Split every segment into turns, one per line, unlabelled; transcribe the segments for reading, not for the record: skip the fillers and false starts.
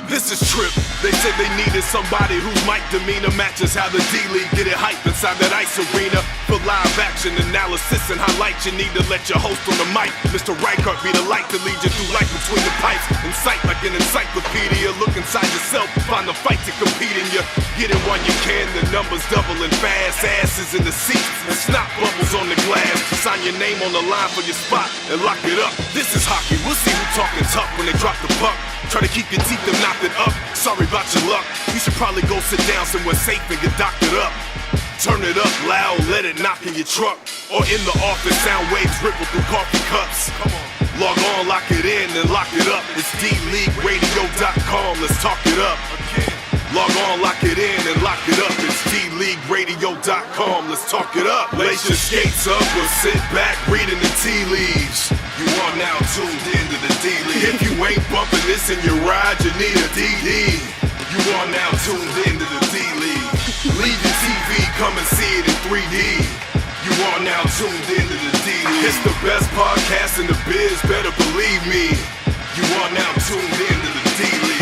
This is Trip. They said they needed somebody whose mic demeanor matches how the D-League get it hype inside that ice arena. For live action analysis and highlights, you need to let your host on the mic, Mr. Reichert, be the light to lead you through life between the pipes. Incite like an encyclopedia. Look inside yourself, find the fight to compete in you. Get it while you can, the numbers doubling fast. Asses in the seats and snot bubbles on the glass. Sign your name on the line for your spot and lock it up. This is hockey, we'll see who talking tough when they drop the puck. Try to keep your teeth and knock it up. Sorry about your luck. You should probably go sit down somewhere safe and get doctored up. Turn it up loud, let it knock in your truck. Or in the office, sound waves ripple through coffee cups. Come on. Log on, lock it in, and lock it up. It's dleagueradio.com, let's talk it up. Log on, lock it in, and lock it up. It's dleagueradio.com, let's talk it up. Lace your skates up or sit back reading the tea leaves. You are now tuned in to the D-League. If you ain't bumping this in your ride, you need a DD. You are now tuned in to the D-League. Leave your TV, come and see it in 3D. You are now tuned in to the D-League. It's the best podcast in the biz, better believe me. You are now tuned in to the D-League.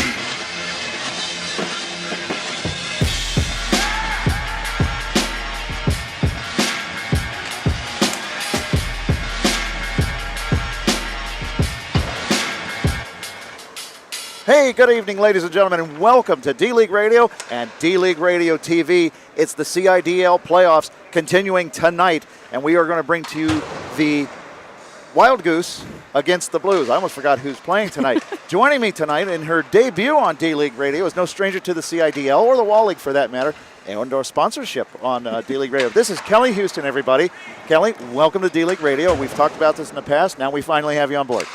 Hey, good evening, ladies and gentlemen, and welcome to D-League Radio and D-League Radio TV. It's the CIDL playoffs continuing tonight, and we are going to bring to you the Wild Goose against the Blues. I almost forgot who's playing tonight. Joining me tonight in her debut on D-League Radio is no stranger to the CIDL or the Wall League for that matter, and our sponsorship on D-League Radio. This is Kelly Houston, everybody. Kelly, welcome to D-League Radio. We've talked about this in the past. Now we finally have you on board.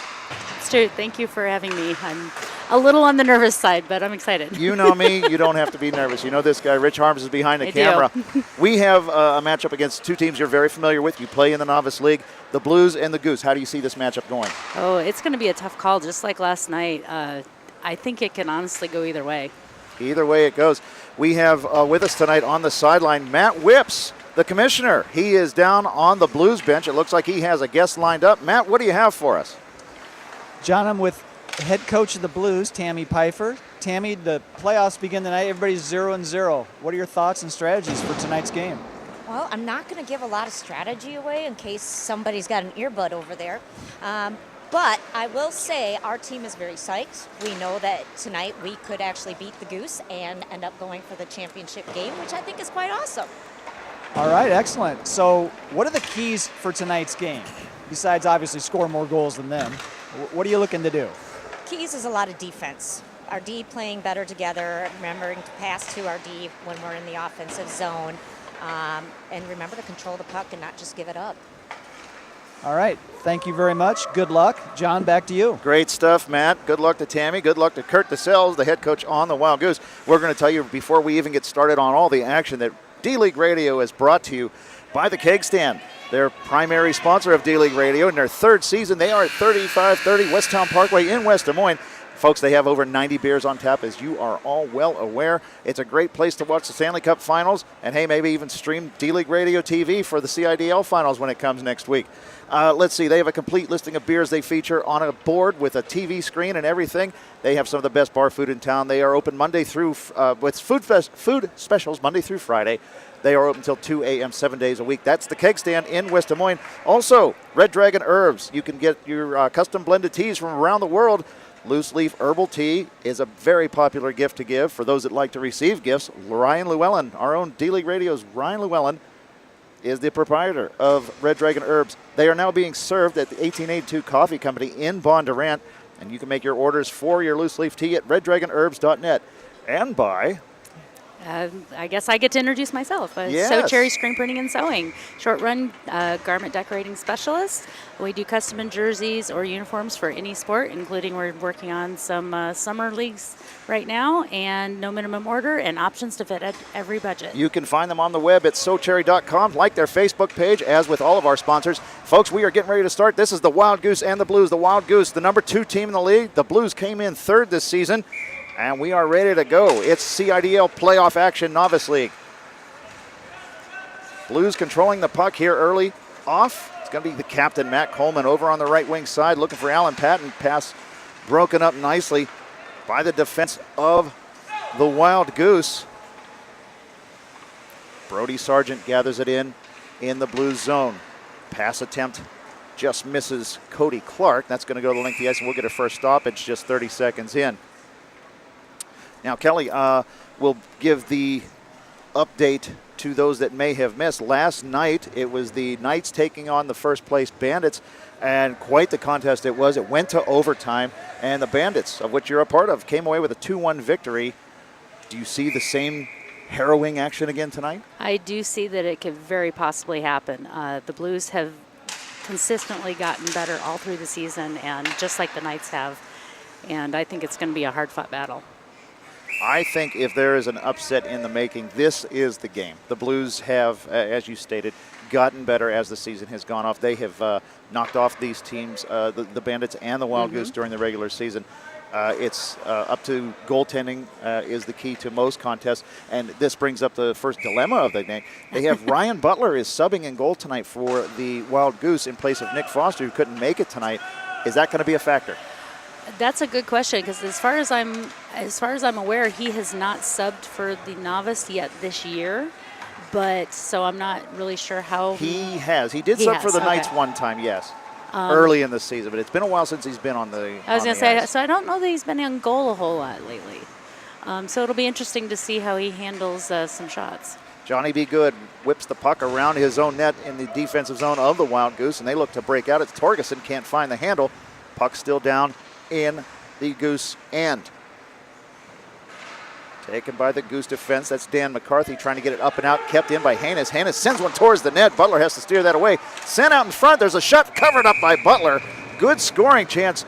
Stu, thank you for having me. I'm a little on the nervous side, but I'm excited.
You know me. You don't have to be nervous. You know this guy, Rich Harms, is behind the camera. We have a matchup against two teams you're very familiar with. You play in the Novice League, the Blues and the Goose. How do you see this matchup going?
Oh, it's going to be a tough call, just like last night. I think it can honestly go either way.
Either way it goes. We have with us tonight on the sideline Matt Whips, the commissioner. He is down on the Blues bench. It looks like he has a guest lined up. Matt, what do you have for us?
John, I'm with head coach of the Blues, Tammy Pfeiffer. Tammy, the playoffs begin tonight. Everybody's 0-0. What are your thoughts and strategies for tonight's game?
Well, I'm not going to give a lot of strategy away in case somebody's got an earbud over there. But I will say our team is very psyched. We know that tonight we could actually beat the Goose and end up going for the championship game, which I think is quite awesome.
All right, excellent. So what are the keys for tonight's game? Besides, obviously, score more goals than them. What are you looking to do?
Keys is a lot of defense. Our D playing better together, remembering to pass to our D when we're in the offensive zone, and remember to control the puck and not just give it up.
All right. Thank you very much. Good luck. John, back to you.
Great stuff, Matt. Good luck to Tammy. Good luck to Kurt DeSales, the head coach on the Wild Goose. We're going to tell you before we even get started on all the action that D-League Radio is brought to you by the Keg Stand. Their primary sponsor of D-League Radio in their third season. They are at 3530 Westtown Parkway in West Des Moines. Folks, they have over 90 beers on tap, as you are all well aware. It's a great place to watch the Stanley Cup Finals, and hey, maybe even stream D-League Radio TV for the CIDL Finals when it comes next week. Let's see, they have a complete listing of beers they feature on a board with a TV screen and everything. They have some of the best bar food in town. They are open Monday through, with food specials Monday through Friday. They are open until 2 a.m. 7 days a week. That's the Keg Stand in West Des Moines. Also, Red Dragon Herbs. You can get your custom blended teas from around the world. Loose leaf herbal tea is a very popular gift to give for those that like to receive gifts. Ryan Llewellyn, our own D-League Radio's Ryan Llewellyn, is the proprietor of Red Dragon Herbs. They are now being served at the 1882 Coffee Company in Bondurant, and you can make your orders for your loose leaf tea at reddragonherbs.net. And by...
I guess I get to introduce myself.
Yes.
So Cherry Screen Printing and Sewing, short run garment decorating specialist. We do custom and jerseys or uniforms for any sport, including we're working on some summer leagues right now, and no minimum order and options to fit at every budget.
You can find them on the web at socherry.com, like their Facebook page, as with all of our sponsors. Folks, we are getting ready to start. This is the Wild Goose and the Blues. The Wild Goose, the number 2 team in the league. The Blues came in third this season. And we are ready to go. It's CIDL playoff action, Novice League. Blues controlling the puck here early off. It's going to be the captain, Matt Coleman, over on the right wing side, looking for Alan Patton. Pass broken up nicely by the defense of the Wild Goose. Brody Sargent gathers it in the Blues zone. Pass attempt just misses Cody Clark. That's going to go to the length of the ice, and we'll get a first stoppage just 30 seconds in. Now, Kelly, will give the update to those that may have missed. Last night, it was the Knights taking on the first place Bandits, and quite the contest it was. It went to overtime, and the Bandits, of which you're a part of, came away with a 2-1 victory. Do you see the same harrowing action again tonight?
I do see that it could very possibly happen. The Blues have consistently gotten better all through the season, and just like the Knights have, and I think it's going to be a hard-fought battle.
I think if there is an upset in the making, this is the game. The Blues have, as you stated, gotten better as the season has gone off. They have knocked off these teams, the Bandits and the Wild Goose, during the regular season. It's up to goaltending is the key to most contests, and this brings up the first dilemma of the game. They have Ryan Butler is subbing in goal tonight for the Wild Goose in place of Nick Foster, who couldn't make it tonight. Is that going to be a factor?
That's a good question, because as far as I'm aware, he has not subbed for the novice yet this year. But so I'm not really sure how
he has. He did sub for the Knights one time, yes. Early in the season, but it's been a while since he's been on the
I was going to say,
ice.
so I don't know that he's been on goal a whole lot lately. So it'll be interesting to see how he handles some shots.
Johnny B. Good whips the puck around his own net in the defensive zone of the Wild Goose, and they look to break out. It's Torgerson, can't find the handle. Puck still down in the Goose end. Taken by the Goose defense. That's Dan McCarthy trying to get it up and out. Kept in by Hannes. Hannes sends one towards the net. Butler has to steer that away. Sent out in front. There's a shot covered up by Butler. Good scoring chance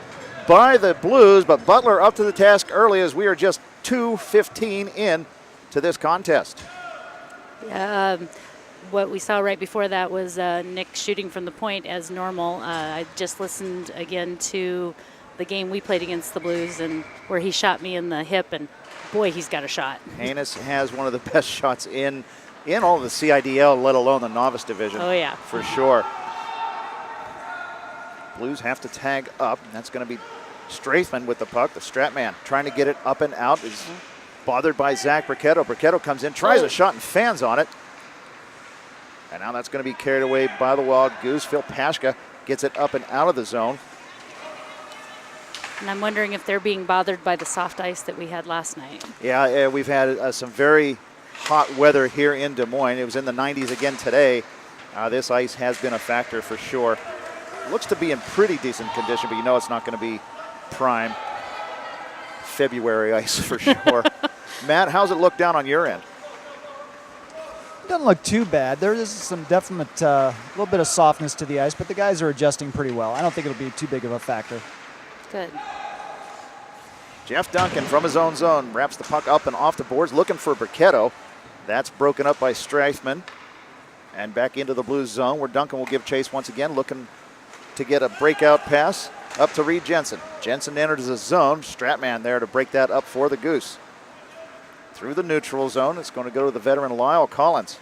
by the Blues, but Butler up to the task early as we are just 2:15 in to this contest.
What we saw right before that was Nick shooting from the point as normal. I just listened again to the game we played against the Blues, and where he shot me in the hip, and boy, he's got a shot.
Hannes has one of the best shots in all of the CIDL, let alone the novice division.
Oh, yeah.
For sure. Blues have to tag up, and that's going to be Strathman with the puck. The Stratman trying to get it up and out is bothered by Zach Bricketto. Bricketto comes in, tries a shot, and fans on it. And now that's going to be carried away by the Wild Goose. Phil Pashka gets it up and out of the zone.
And I'm wondering if they're being bothered by the soft ice that we had last night.
Yeah, we've had some very hot weather here in Des Moines. It was in the 90s again today. This ice has been a factor for sure. Looks to be in pretty decent condition, but you know it's not going to be prime February ice for sure. Matt, how's it look down on your end?
Doesn't look too bad. There is some definite little bit of softness to the ice, but the guys are adjusting pretty well. I don't think it'll be too big of a factor.
Good.
Jeff Duncan from his own zone wraps the puck up and off the boards, looking for Bricketto. That's broken up by Strathman. And back into the Blues zone, where Duncan will give chase once again, looking to get a breakout pass up to Reed Jensen. Jensen enters the zone. Stratman there to break that up for the Goose. Through the neutral zone, it's going to go to the veteran Lyle Collins.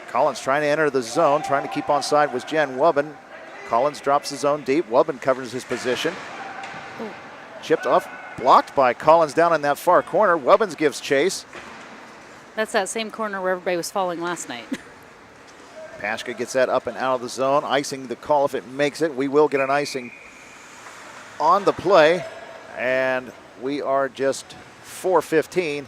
Collins trying to enter the zone, trying to keep on side was Jen Wubbin. Collins drops the zone deep. Wubbin covers his position. Chipped off, blocked by Collins down in that far corner. Wubbins gives chase.
That's that same corner where everybody was falling last night.
Pashka gets that up and out of the zone. Icing the call if it makes it. We will get an icing on the play. And we are just 4:15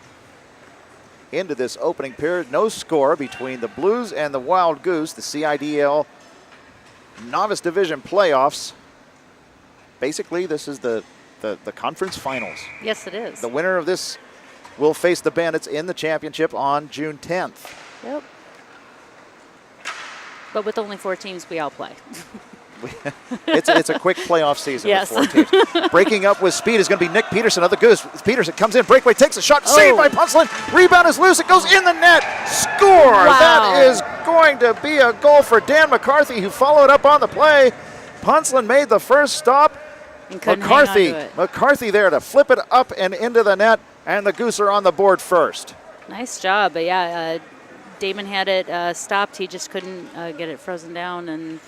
into this opening period. No score between the Blues and the Wild Goose, the CIDL Novice Division playoffs. Basically, this is the conference finals.
Yes, it is.
The winner of this will face the Bandits in the championship on June 10th.
Yep. But with only 4 teams, we all play.
It's a quick playoff season
Yes.
with 4 teams. Breaking up with speed is going to be Nick Peterson of the Goose. Peterson comes in, breakaway, takes a shot, saved by Punslin. Rebound is loose, it goes in the net. Score!
Wow.
That is going to be a goal for Dan McCarthy, who followed up on the play. Punslin made the first stop.
And couldn't hang on to it.
McCarthy there to flip it up and into the net, and the Goose are on the board first.
Nice job. But yeah, Damon had it stopped. He just couldn't get it frozen down, and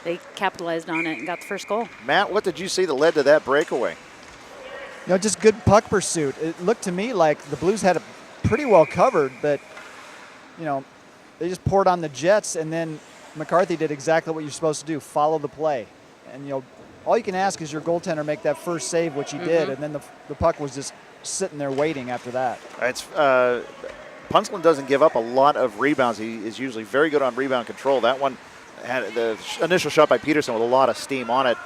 they capitalized on it and got the first goal.
Matt, what did you see that led to that breakaway?
Just good puck pursuit. It looked to me like the Blues had it pretty well covered, but, they just poured on the Jets, and then McCarthy did exactly what you're supposed to do, follow the play. And, all you can ask is your goaltender make that first save, which he did, and then the puck was just sitting there waiting after that.
Punslin doesn't give up a lot of rebounds. He is usually very good on rebound control. That one had the initial shot by Peterson with a lot of steam on it.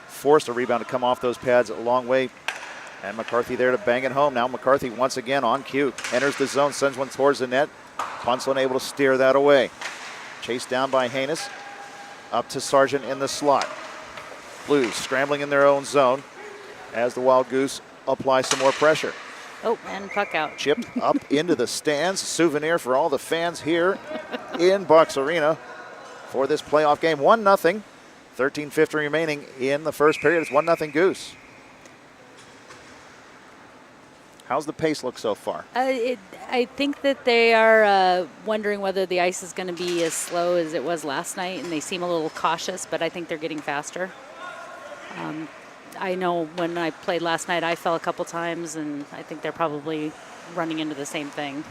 Forced a rebound to come off those pads a long way. And McCarthy there to bang it home. Now McCarthy once again on cue. Enters the zone, sends one towards the net. Punslin able to steer that away. Chased down by Haynes. Up to Sargent in the slot. Blues scrambling in their own zone as the Wild Goose apply some more pressure.
Oh, and puck out.
Chipped up into the stands. Souvenir for all the fans here in Bucks Arena for this playoff game. 1-0. 13:50 remaining in the first period. It's 1-0 Goose. How's the pace look so far?
I think that they are wondering whether the ice is going to be as slow as it was last night, and they seem a little cautious, but I think they're getting faster. I know when I played last night, I fell a couple times, and I think they're probably running into the same thing.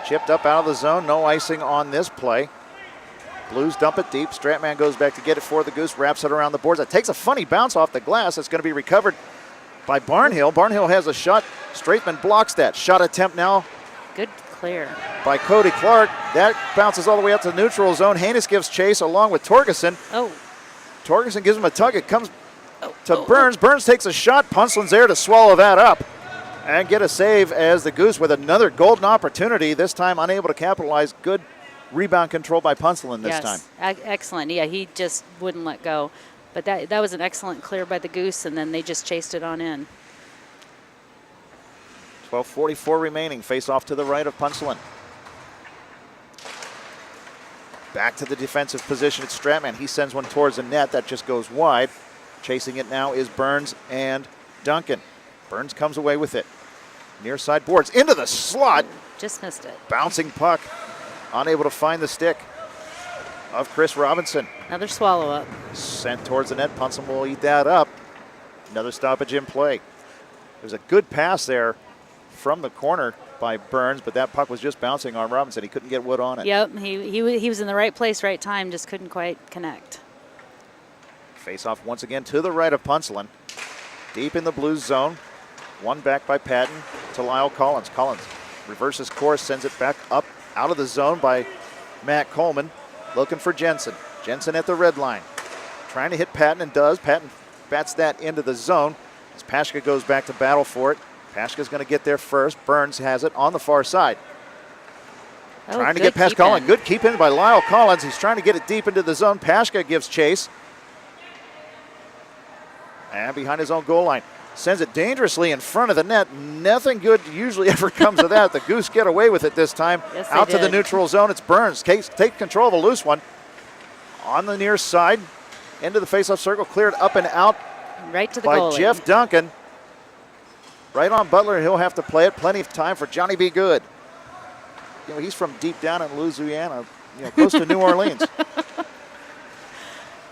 Chipped up out of the zone. No icing on this play. Blues dump it deep. Stratman goes back to get it for the Goose. Wraps it around the boards. It takes a funny bounce off the glass. It's going to be recovered by Barnhill. Barnhill has a shot. Straithman blocks that. Shot attempt now.
Good clear.
By Cody Clark. That bounces all the way up to the neutral zone. Haynes gives chase along with Torgerson.
Oh.
Torgerson gives him a tug. It comes to Burns. Burns takes a shot. Punslin's there to swallow that up and get a save as the Goose with another golden opportunity, this time unable to capitalize. Good rebound control by Punslin this time.
Excellent. Yeah, he just wouldn't let go. But that was an excellent clear by the Goose, and then they just chased it on in.
12:44 remaining. Face off to the right of Punslin. Back to the defensive position. It's Stratman. He sends one towards the net. That just goes wide. Chasing it now is Burns and Duncan. Burns comes away with it. Near side boards into the slot.
Just missed it.
Bouncing puck. Unable to find the stick of Chris Robinson.
Another swallow up.
Sent towards the net. Punslin will eat that up. Another stoppage in play. There's a good pass there from the corner by Burns, but that puck was just bouncing on Robinson. He couldn't get wood on it.
Yep, he was in the right place, right time, just couldn't quite connect.
Face off once again to the right of Punslin. Deep in the Blues zone. One back by Patton to Lyle Collins. Collins reverses course, sends it back up out of the zone by Matt Coleman. Looking for Jensen. Jensen at the red line. Trying to hit Patton and does. Patton bats that into the zone as Pashka goes back to battle for it. Pashka's going to get there first. Burns has it on the far side. Trying to get past Collins. Good keep in by Lyle Collins. He's trying to get it deep into the zone. Pashka gives chase. And behind his own goal line. Sends it dangerously in front of the net. Nothing good usually ever comes of that. The Goose get away with it this time.
Yes,
out to the neutral zone. It's Burns. Take control of a loose one. On the near side. Into the faceoff circle. Cleared up and out.
Right to the
by
goalie.
Jeff Duncan. Right on Butler. He'll have to play it. Plenty of time for Johnny B. Good. He's from deep down in Louisiana, close to New Orleans.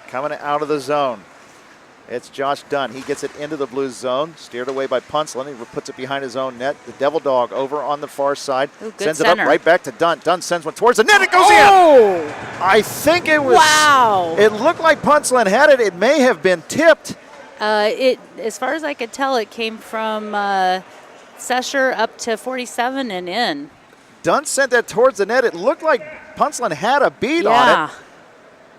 Coming out of the zone. It's Josh Dunn. He gets it into the Blues zone. Steered away by Punslin. He puts it behind his own net. The Devil Dog over on the far side.
Ooh,
sends
center.
it up right back to Dunn. Dunn sends one towards the net. It goes in. I think it was.
Wow.
It looked like Punslin had it. It may have been tipped.
As far as I could tell, it came from Sesher up to 47 and in.
Dunn sent that towards the net. It looked like Punslin had a bead on it.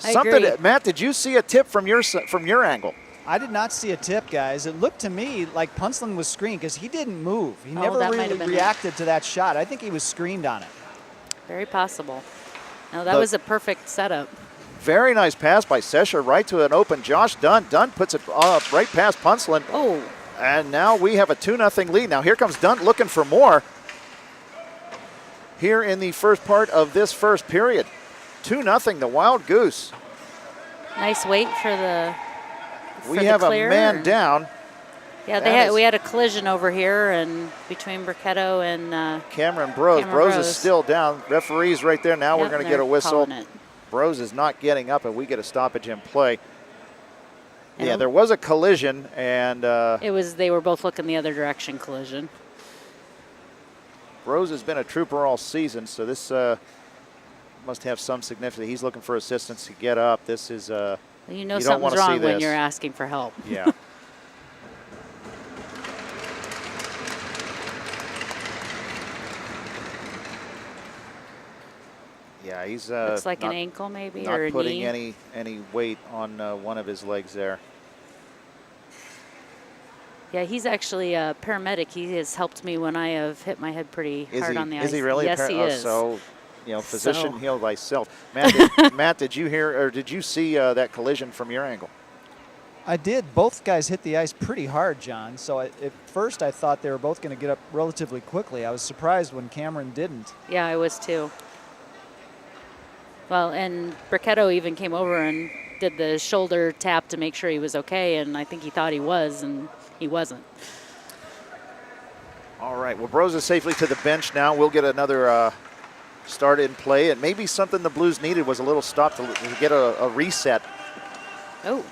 I agree.
Matt, did you see a tip from your angle?
I did not see a tip, guys. It looked to me like Punslin was screened because he didn't move. He never
that might
really
have been
reacted to that shot. I think he was screened on it.
Very possible. No, that was a perfect setup.
Very nice pass by Sesher right to an open Josh Dunn. Dunn puts it right past Punslin.
Oh.
And now we have a 2-0 lead. Now here comes Dunn looking for more here in the first part of this first period. 2-0, the Wild Goose.
Nice wait for the
We have a man down.
Yeah, we had a collision over here and between Burketto and
Cameron Brose. Brose is still down. Referee's right there. Now we're going to get a whistle. Brose is not getting up, and we get a stoppage in play.
And
Yeah, there was a collision, and
they were both looking the other direction collision.
Brose has been a trooper all season, so this must have some significance. He's looking for assistance to get up. This is
You know
you don't
something's
wanna see
wrong when
this.
you're asking for help.
Yeah. Yeah, he's
Looks like
not,
an ankle maybe
not
or a
putting
knee.
any weight on one of his legs there.
Yeah, he's actually a paramedic. He has helped me when I have hit my head pretty hard on the ice.
Is he really?
Yes, he is.
So, physician
So.
heal thyself. Matt, did you hear or did you see that collision from your angle?
I did. Both guys hit the ice pretty hard, John. So at first I thought they were both going to get up relatively quickly. I was surprised when Cameron didn't.
Yeah, I was too. Well, and Bricketto even came over and did the shoulder tap to make sure he was okay, and I think he thought he was, and he wasn't.
All right. Well, Brose is safely to the bench now. We'll get another start in play. And maybe something the Blues needed was a little stop to get a reset
Oh,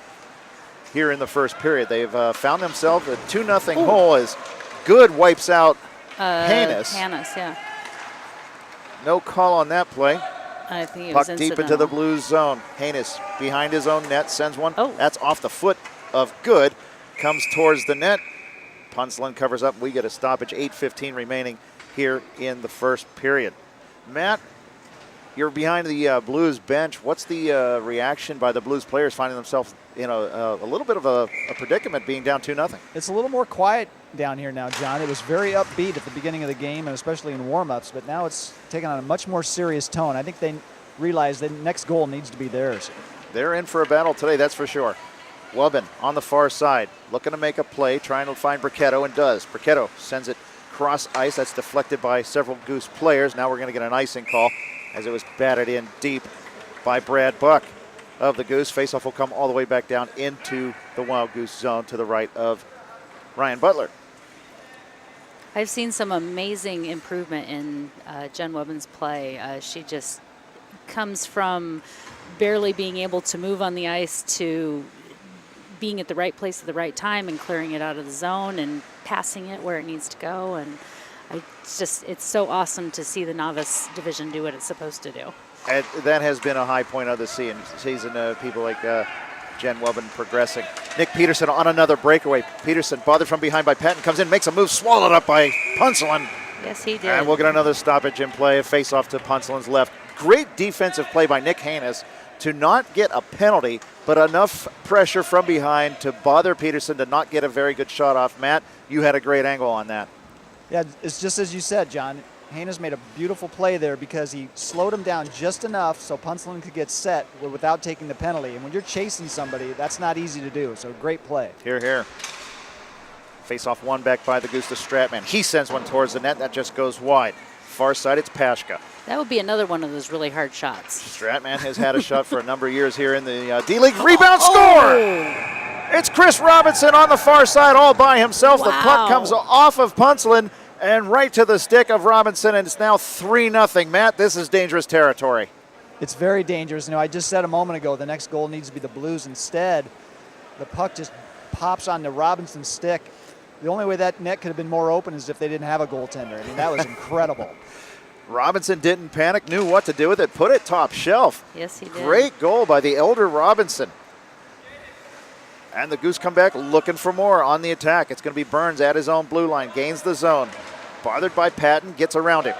here in the first period. They've found themselves a 2-0 hole as Good wipes out Hannes.
Hannes, yeah.
No call on that play.
I think it
Puck
was
deep into the
incidental.
Blues zone. Hannes behind his own net sends one.
Oh.
That's off the foot of Good. Comes towards the net. Punslin covers up. We get a stoppage. 8:15 remaining here in the first period. Matt, you're behind the Blues bench. What's the reaction by the Blues players finding themselves in a little bit of a predicament being down 2-0?
It's a little more quiet down here now, John. It was very upbeat at the beginning of the game, and especially in warm-ups, but now it's taken on a much more serious tone. I think they realize the next goal needs to be theirs.
They're in for a battle today, that's for sure. Wubbin on the far side, looking to make a play, trying to find Bricketto, and does. Bricketto sends it cross ice. That's deflected by several Goose players. Now we're going to get an icing call as it was batted in deep by Brad Buck of the Goose. Faceoff will come all the way back down into the Wild Goose zone to the right of Ryan Butler.
I've seen some amazing improvement in Jen Wubbin's play. She just comes from barely being able to move on the ice to being at the right place at the right time and clearing it out of the zone and passing it where it needs to go. And it's so awesome to see the novice division do what it's supposed to do.
And that has been a high point of the season. People like Jen Wubbin progressing. Nick Peterson on another breakaway. Peterson bothered from behind by Patton, comes in, makes a move, swallowed up by Punslin.
Yes, he did.
And we'll get another stoppage in play. A face-off to Punslin's left. Great defensive play by Nick Hannes to not get a penalty, but enough pressure from behind to bother Peterson to not get a very good shot off. Matt, you had a great angle on that.
Yeah, it's just as you said, John. Hannes made a beautiful play there because he slowed him down just enough so Punslin could get set without taking the penalty. And when you're chasing somebody, that's not easy to do. So great play.
Here, here. Face-off one back by the Goose to Stratman. He sends one towards the net. That just goes wide. Far side, it's Pashka.
That would be another one of those really hard shots.
Stratman has had a shot for a number of years here in the D-League. Rebound score! It's Chris Robinson on the far side all by himself.
Wow.
The puck comes off of Punslin and right to the stick of Robinson, and it's now 3-0. Matt, this is dangerous territory.
It's very dangerous. I just said a moment ago the next goal needs to be the Blues. Instead, the puck just pops onto Robinson's stick. The only way that net could have been more open is if they didn't have a goaltender. I mean, that was incredible.
Robinson didn't panic, knew what to do with it, put it top shelf.
Yes, he did.
Great goal by the elder Robinson. And the Goose come back looking for more on the attack. It's going to be Burns at his own blue line, gains the zone. Bothered by Patton, gets around him.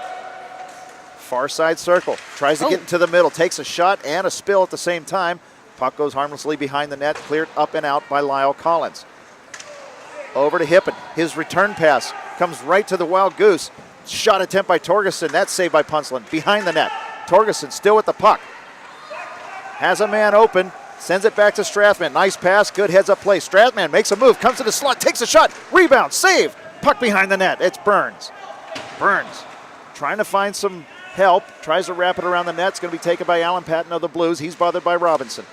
Far side circle, tries to get into the middle, takes a shot and a spill at the same time. Puck goes harmlessly behind the net, cleared up and out by Lyle Collins. Over to Hippen. His return pass comes right to the Wild Goose. Shot attempt by Torgerson. That's saved by Punslin. Behind the net. Torgerson still with the puck. Has a man open. Sends it back to Strathman. Nice pass. Good heads up play. Strathman makes a move. Comes to the slot. Takes a shot. Rebound. Save. Puck behind the net. It's Burns. Burns trying to find some help. Tries to wrap it around the net. It's going to be taken by Alan Patton of the Blues. He's bothered by Robinson.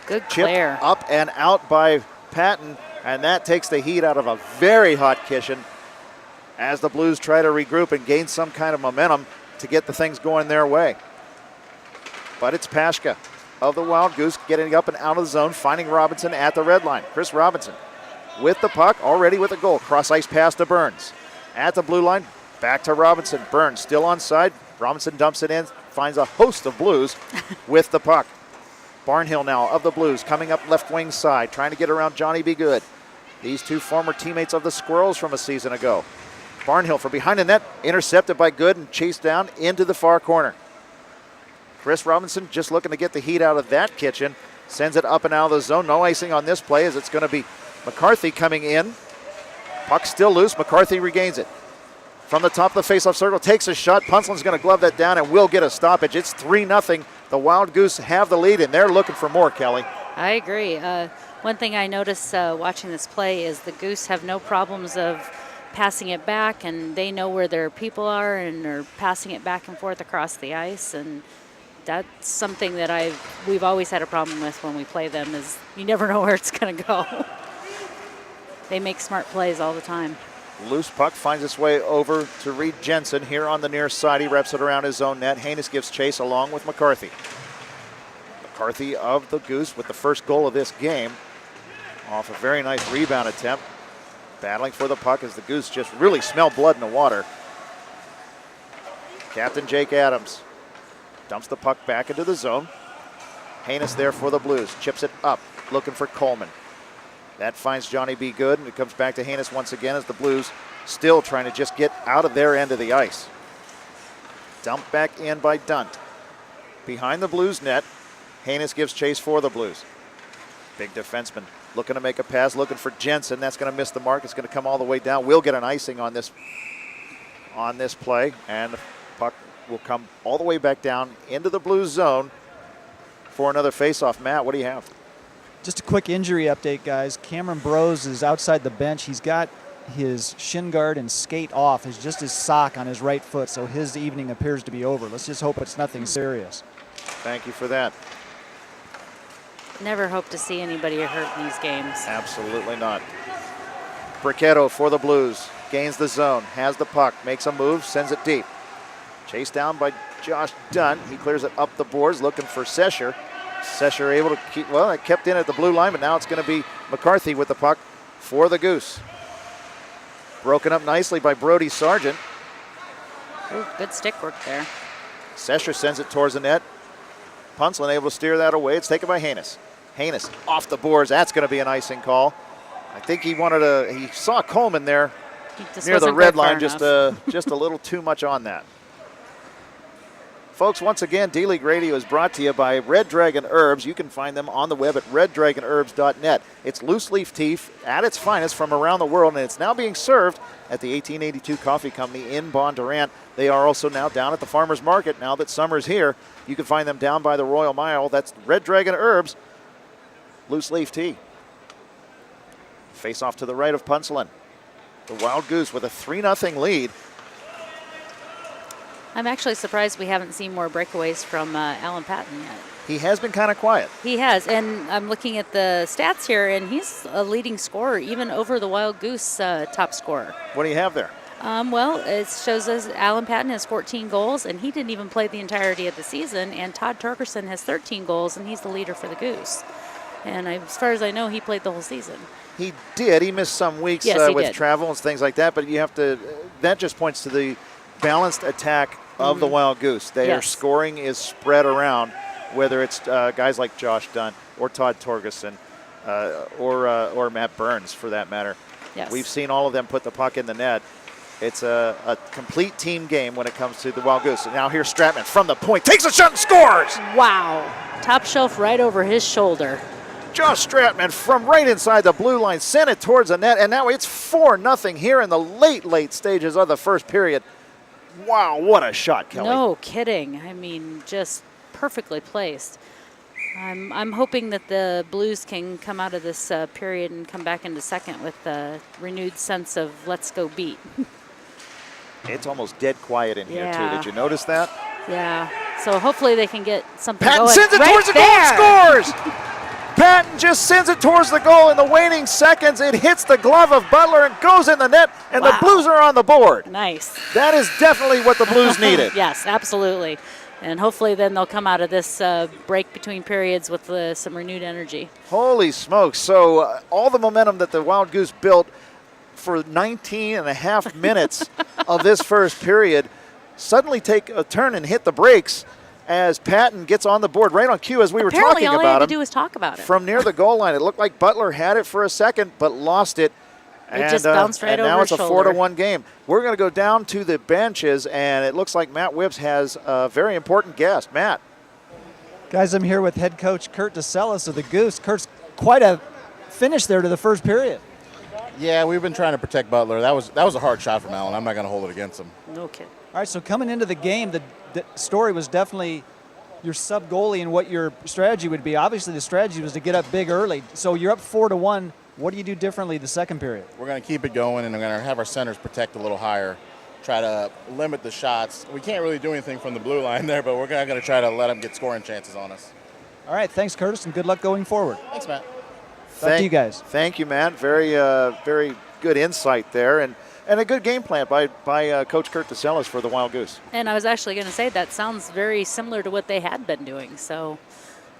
Good
Chip
clear.
up and out by Patton. And that takes the heat out of a very hot Kishin as the Blues try to regroup and gain some kind of momentum to get the things going their way. but it's Pashka of the Wild Goose getting up and out of the zone, finding Robinson at the red line. Chris Robinson with the puck, already with a goal. Cross ice pass to Burns. At the blue line, back to Robinson. Burns still onside. Robinson dumps it in, finds a host of Blues with the puck. Barnhill now of the Blues coming up left wing side, trying to get around Johnny Be Good. These two former teammates of the Squirrels from a season ago. Barnhill from behind the net, intercepted by Good and chased down into the far corner. Chris Robinson just looking to get the heat out of that kitchen. Sends it up and out of the zone. No icing on this play as it's going to be McCarthy coming in. Puck still loose. McCarthy regains it. From the top of the faceoff circle, takes a shot. Puncelin's going to glove that down and will get a stoppage. It's 3-0. The Wild Goose have the lead, and they're looking for more, Kelly.
I agree. One thing I noticed watching this play is the Goose have no problems of passing it back, and they know where their people are, and they're passing it back and forth across the ice. And that's something that we've always had a problem with when we play them, is you never know where it's going to go. They make smart plays all the time.
Loose puck finds its way over to Reed Jensen here on the near side. He wraps it around his own net. Haynes gives chase along with McCarthy. McCarthy of the Goose with the first goal of this game off a very nice rebound attempt. Battling for the puck as the Goose just really smell blood in the water. Captain Jake Adams dumps the puck back into the zone. Haynes there for the Blues. Chips it up, looking for Coleman. That finds Johnny Be Good, and it comes back to Haynes once again as the Blues still trying to just get out of their end of the ice. Dumped back in by Dunt. Behind the Blues net, Haynes gives chase for the Blues. Big defenseman looking to make a pass, looking for Jensen. That's going to miss the mark. It's going to come all the way down. We'll get an icing on this play, and the puck will come all the way back down into the Blues zone for another faceoff. Matt, what do you have?
Just a quick injury update, guys. Cameron Brose is outside the bench. He's got his shin guard and skate off. It's just his sock on his right foot, so his evening appears to be over. Let's just hope it's nothing serious.
Thank you for that.
Never hope to see anybody hurt in these games.
Absolutely not. Bricketto for the Blues. Gains the zone, has the puck, makes a move, sends it deep. Chased down by Josh Dunn. He clears it up the boards, looking for Sesher. Sesher able to keep, well, it kept in at the blue line, but now it's going to be McCarthy with the puck for the Goose. Broken up nicely by Brody Sargent.
Ooh, good stick work there.
Sesher sends it towards the net. Punceland able to steer that away. It's taken by Haynes. Haynes off the boards. That's going to be an icing call. I think he saw Coleman there near the red line, just a little too much on that. Folks, once again, D-League Radio is brought to you by Red Dragon Herbs. You can find them on the web at reddragonherbs.net. It's loose leaf tea at its finest from around the world, and it's now being served at the 1882 Coffee Company in Bondurant. They are also now down at the Farmers Market now that summer's here. You can find them down by the Royal Mile. That's Red Dragon Herbs, loose leaf tea. Face off to the right of Punceland. The Wild Goose with a 3-0 lead.
I'm actually surprised we haven't seen more breakaways from Alan Patton yet.
He has been kind of quiet.
He has, and I'm looking at the stats here, and he's a leading scorer, even over the Wild Goose top scorer.
What do you have there?
Well, it shows us Alan Patton has 14 goals, and he didn't even play the entirety of the season, and Todd Torgerson has 13 goals, and he's the leader for the Goose. And as far as I know, he played the whole season.
He did. He missed some weeks with travel and things like that, but you have to, that just points to the balanced attack of the Wild Goose. Their scoring is spread around, whether it's guys like Josh Dunn or Todd Torgerson or Matt Burns, for that matter.
Yes.
We've seen all of them put the puck in the net. It's a complete team game when it comes to the Wild Goose. And now here's Stratman from the point, takes a shot and scores!
Wow. Top shelf right over his shoulder.
Josh Stratman from right inside the blue line sent it towards the net, and now it's 4-0 here in the late stages of the first period. Wow, what a shot, Kelly.
No kidding. I mean, just perfectly placed. I'm hoping that the Blues can come out of this period and come back into second with a renewed sense of let's go beat.
It's almost dead quiet in here, too. Did you notice that?
Yeah. So hopefully they can get something
Patton
going.
sends it towards the goal and scores! Patton just sends it towards the goal in the waning seconds. It hits the glove of Butler and goes in the net, and the Blues are on the board.
Nice.
That is definitely what the Blues needed.
Yes, absolutely. And hopefully then they'll come out of this break between periods with some renewed energy.
Holy smokes. So all the momentum that the Wild Goose built for 19 and a half minutes of this first period suddenly take a turn and hit the brakes as Patton gets on the board right on cue as we were
Apparently
talking
all
about
I had
him.
to do was talk about it.
From near the goal line. It looked like Butler had it for a second but lost it.
It just bounced right
and
over
now it's
his
a
shoulder.
4-1 game. We're going to go down to the benches, and it looks like Matt Whips has a very important guest. Matt.
Guys, I'm here with head coach Kurt DeSellis of the Goose. Kurt's quite a finish there to the first period.
Yeah, we've been trying to protect Butler. That was a hard shot from Allen. I'm not going to hold it against him.
No kidding.
All right, so coming into the game, the story was definitely your sub goalie and what your strategy would be. Obviously, the strategy was to get up big early. So you're up 4-1. What do you do differently the second period?
We're going to keep it going, and we're going to have our centers protect a little higher, try to limit the shots. We can't really do anything from the blue line there, but we're going to try to let them get scoring chances on us.
All right, thanks, Curtis, and good luck going forward.
Thanks, Matt.
Back to you guys.
Thank you, Matt. Very good insight there, and a good game plan by Coach Kurt DeSellis for the Wild Goose.
And I was actually going to say that sounds very similar to what they had been doing. So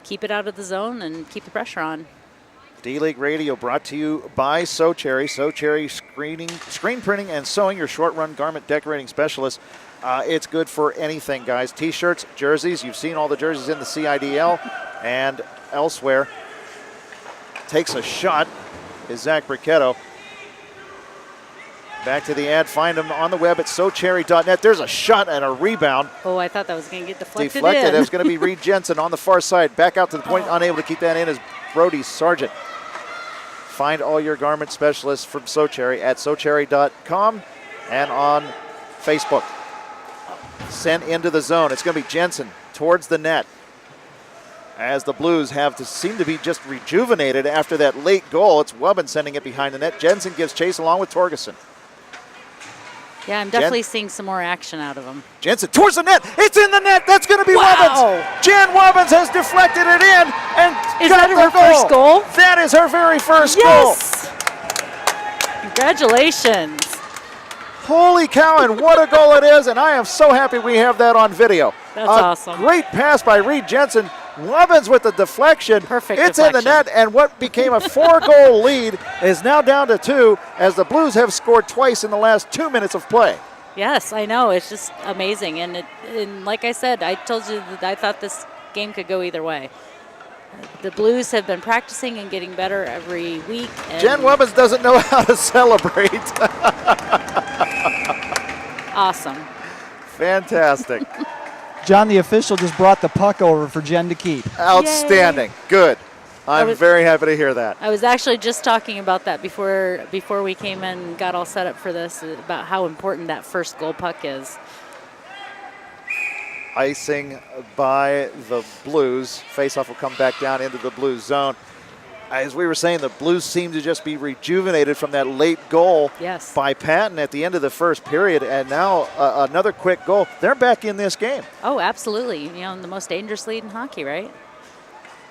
keep it out of the zone and keep the pressure on.
D-League Radio brought to you by SoCherry. SoCherry screen printing and sewing, your short-run garment decorating specialist. It's good for anything, guys. T-shirts, jerseys. You've seen all the jerseys in the CIDL and elsewhere. Takes a shot is Zach Bricchetto. Back to the ad. Find him on the web at SoCherry.net. There's a shot and a rebound.
Oh, I thought that was going to get deflected
Deflected.
in.
It was going to be Reed Jensen on the far side. Back out to the point, unable to keep that in is Brody Sargent. Find all your garment specialists from SoCherry at SoCherry.com and on Facebook. Sent into the zone. It's going to be Jensen towards the net. As the Blues seem to be just rejuvenated after that late goal. It's Wubbin sending it behind the net. Jensen gives chase along with Torgerson.
Yeah, I'm definitely seeing some more action out of him.
Jensen towards the net. It's in the net. That's going to be Wubbins. Jen Wubbins has deflected it in and
Is
got
that her
the goal.
first goal?
That is her very first
Yes! Congratulations.
goal. Holy cow, and what a goal it is, and I am so happy we have that on video.
That's awesome.
Great pass by Reed Jensen. Wubbins with the deflection.
Perfect
It's in the
deflection.
net, and what became a 4-goal lead is now down to 2 as the Blues have scored twice in the last 2 minutes of play.
Yes, I know. It's just amazing. And like I said, I told you that I thought this game could go either way. The Blues have been practicing and getting better every week. And
Jen Wubbins doesn't know how to celebrate.
awesome.
Fantastic.
John, the official, just brought the puck over for Jen to keep.
Outstanding. Good. I'm very happy to hear that.
I was actually just talking about that before we came in and got all set up for this, about how important that first goal puck is.
Icing by the Blues. Faceoff will come back down into the Blues zone. As we were saying, the Blues seem to just be rejuvenated from that late goal by Patton at the end of the first period, and now another quick goal. They're back in this game.
Oh, absolutely. You know, the most dangerous lead in hockey, right?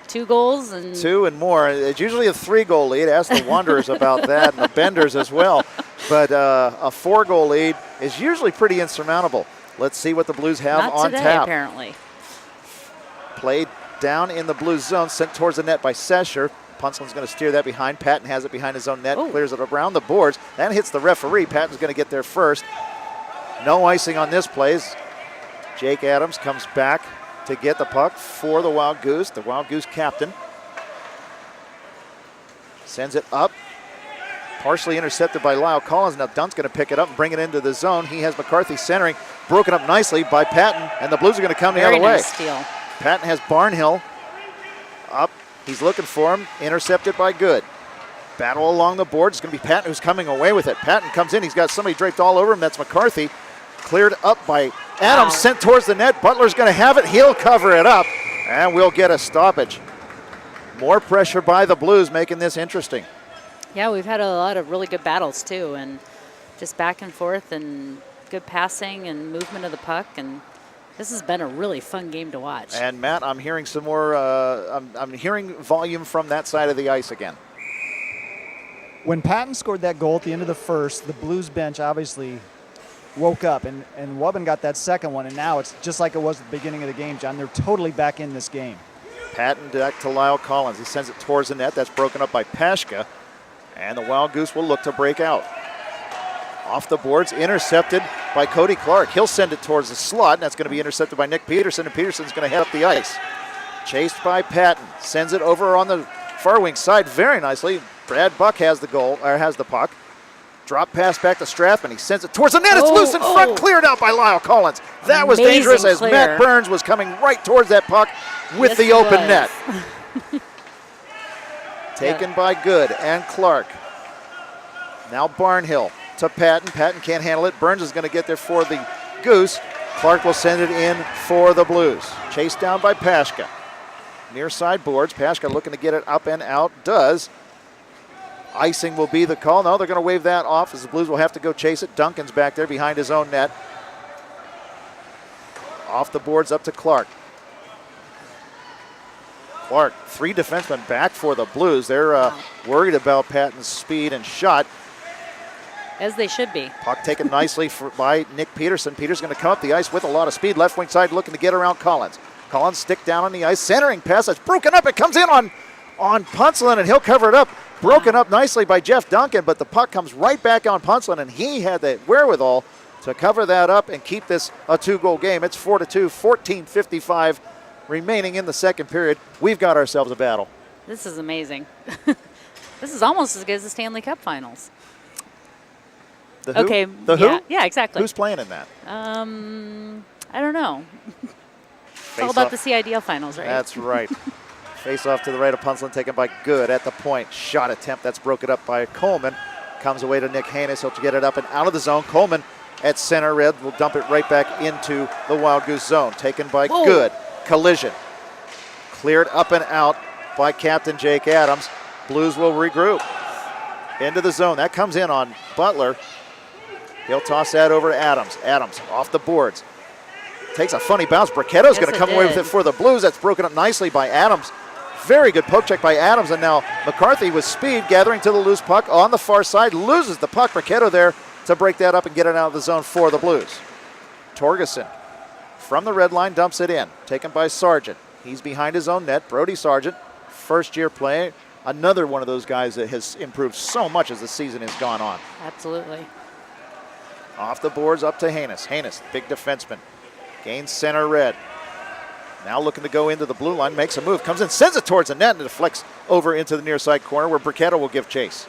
2 goals and
2 and more. It's usually a 3-goal lead. Ask the Wanderers about that, and the Benders as well. But a 4-goal lead is usually pretty insurmountable. Let's see what the Blues have
not
on
today,
tap.
apparently.
Played down in the Blues zone, sent towards the net by Sesher. Puncelin's going to steer that behind. Patton has it behind his own net, clears it around the boards. That hits the referee. Patton's going to get there first. No icing on this play. Jake Adams comes back to get the puck for the Wild Goose captain. Sends it up. Partially intercepted by Lyle Collins. Now Dunt's going to pick it up and bring it into the zone. He has McCarthy centering. Broken up nicely by Patton, and the Blues are going to come the other way.
Nice steal.
Patton has Barnhill up. He's looking for him. Intercepted by Good. Battle along the board. It's going to be Patton who's coming away with it. Patton comes in. He's got somebody draped all over him. That's McCarthy. Cleared up by Adams. Sent towards the net. Butler's going to have it. He'll cover it up. And we'll get a stoppage. More pressure by the Blues, making this interesting.
Yeah, we've had a lot of really good battles, too. And just back and forth and good passing and movement of the puck. And this has been a really fun game to watch.
And Matt, I'm hearing some more, I'm hearing volume from that side of the ice again.
When Patton scored that goal at the end of the first, the Blues bench obviously woke up. And Wubbin got that second one, and now it's just like it was at the beginning of the game, John. They're totally back in this game.
Patton back to Lyle Collins. He sends it towards the net. That's broken up by Pashka. And the Wild Goose will look to break out. Off the boards, intercepted by Cody Clark. He'll send it towards the slot, and that's going to be intercepted by Nick Peterson, and Peterson's going to head up the ice. Chased by Patton. Sends it over on the far wing side very nicely. Brad Buck has the puck. Drop pass back to Strathman. He sends it towards the net. It's loose in front, cleared out by Lyle Collins. That was dangerous as Matt Burns was coming right towards that puck with the open net. Taken by Good and Clark. Now Barnhill to Patton. Patton can't handle it. Burns is going to get there for the Goose. Clark will send it in for the Blues. Chased down by Pashka. Near side boards. Pashka looking to get it up and out. Does. Icing will be the call. No, they're going to wave that off as the Blues will have to go chase it. Duncan's back there behind his own net. Off the boards up to Clark. Clark, 3 defensemen back for the Blues. They're worried about Patton's speed and shot.
As they should be.
Puck taken nicely by Nick Peterson. Peterson's going to come up the ice with a lot of speed. Left wing side looking to get around Collins. Collins stick down on the ice. Centering pass. It's broken up. It comes in on Punslin, and he'll cover it up. Broken up nicely by Jeff Duncan, but the puck comes right back on Punslin, and he had the wherewithal to cover that up and keep this a 2-goal game. It's 4-2, 14:55 remaining in the second period. We've got ourselves a battle.
This is amazing. This is almost as good as the Stanley Cup Finals.
The who?
Okay.
The who?
Yeah, exactly.
Who's playing in that?
I don't know. It's all about the CIDL Finals, right?
That's right. Face off to the right of Punslin, taken by Good at the point. Shot attempt, that's broken up by Coleman. Comes away to Nick Haynes. He'll get it up and out of the zone. Coleman at center red will dump it right back into the Wild Goose zone. Taken by Good. Collision. Cleared up and out by Captain Jake Adams. Blues will regroup. Into the zone. That comes in on Butler. He'll toss that over to Adams. Adams off the boards. Takes a funny bounce. Bricketto's going to come away with it for the Blues. That's broken up nicely by Adams. Very good poke check by Adams, and now McCarthy with speed gathering to the loose puck on the far side. Loses the puck. Bricketto there to break that up and get it out of the zone for the Blues. Torgerson from the red line dumps it in. Taken by Sargent. He's behind his own net. Brody Sargent, first-year play. Another one of those guys that has improved so much as the season has gone on.
Absolutely.
Off the boards up to Haynes. Haynes, big defenseman. Gains center red. Now looking to go into the blue line, makes a move, comes in, sends it towards the net, and it deflects over into the near side corner where Bricketto will give chase.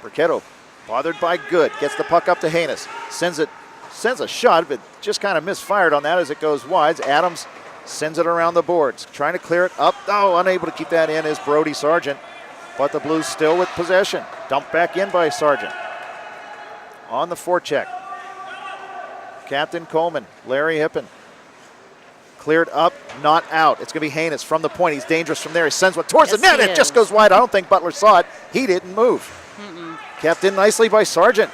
Bricketto, bothered by Good, gets the puck up to Haynes, sends a shot, but just kind of misfired on that as it goes wide. Adams sends it around the boards, trying to clear it up. Oh, unable to keep that in is Brody Sargent, but the Blues still with possession. Dumped back in by Sargent. On the forecheck. Captain Coleman, Larry Hippen. Cleared up, not out. It's going to be Haynes from the point. He's dangerous from there. He sends one towards the net. It just goes wide. I don't think Butler saw it. He didn't move. Kept in nicely by Sargent.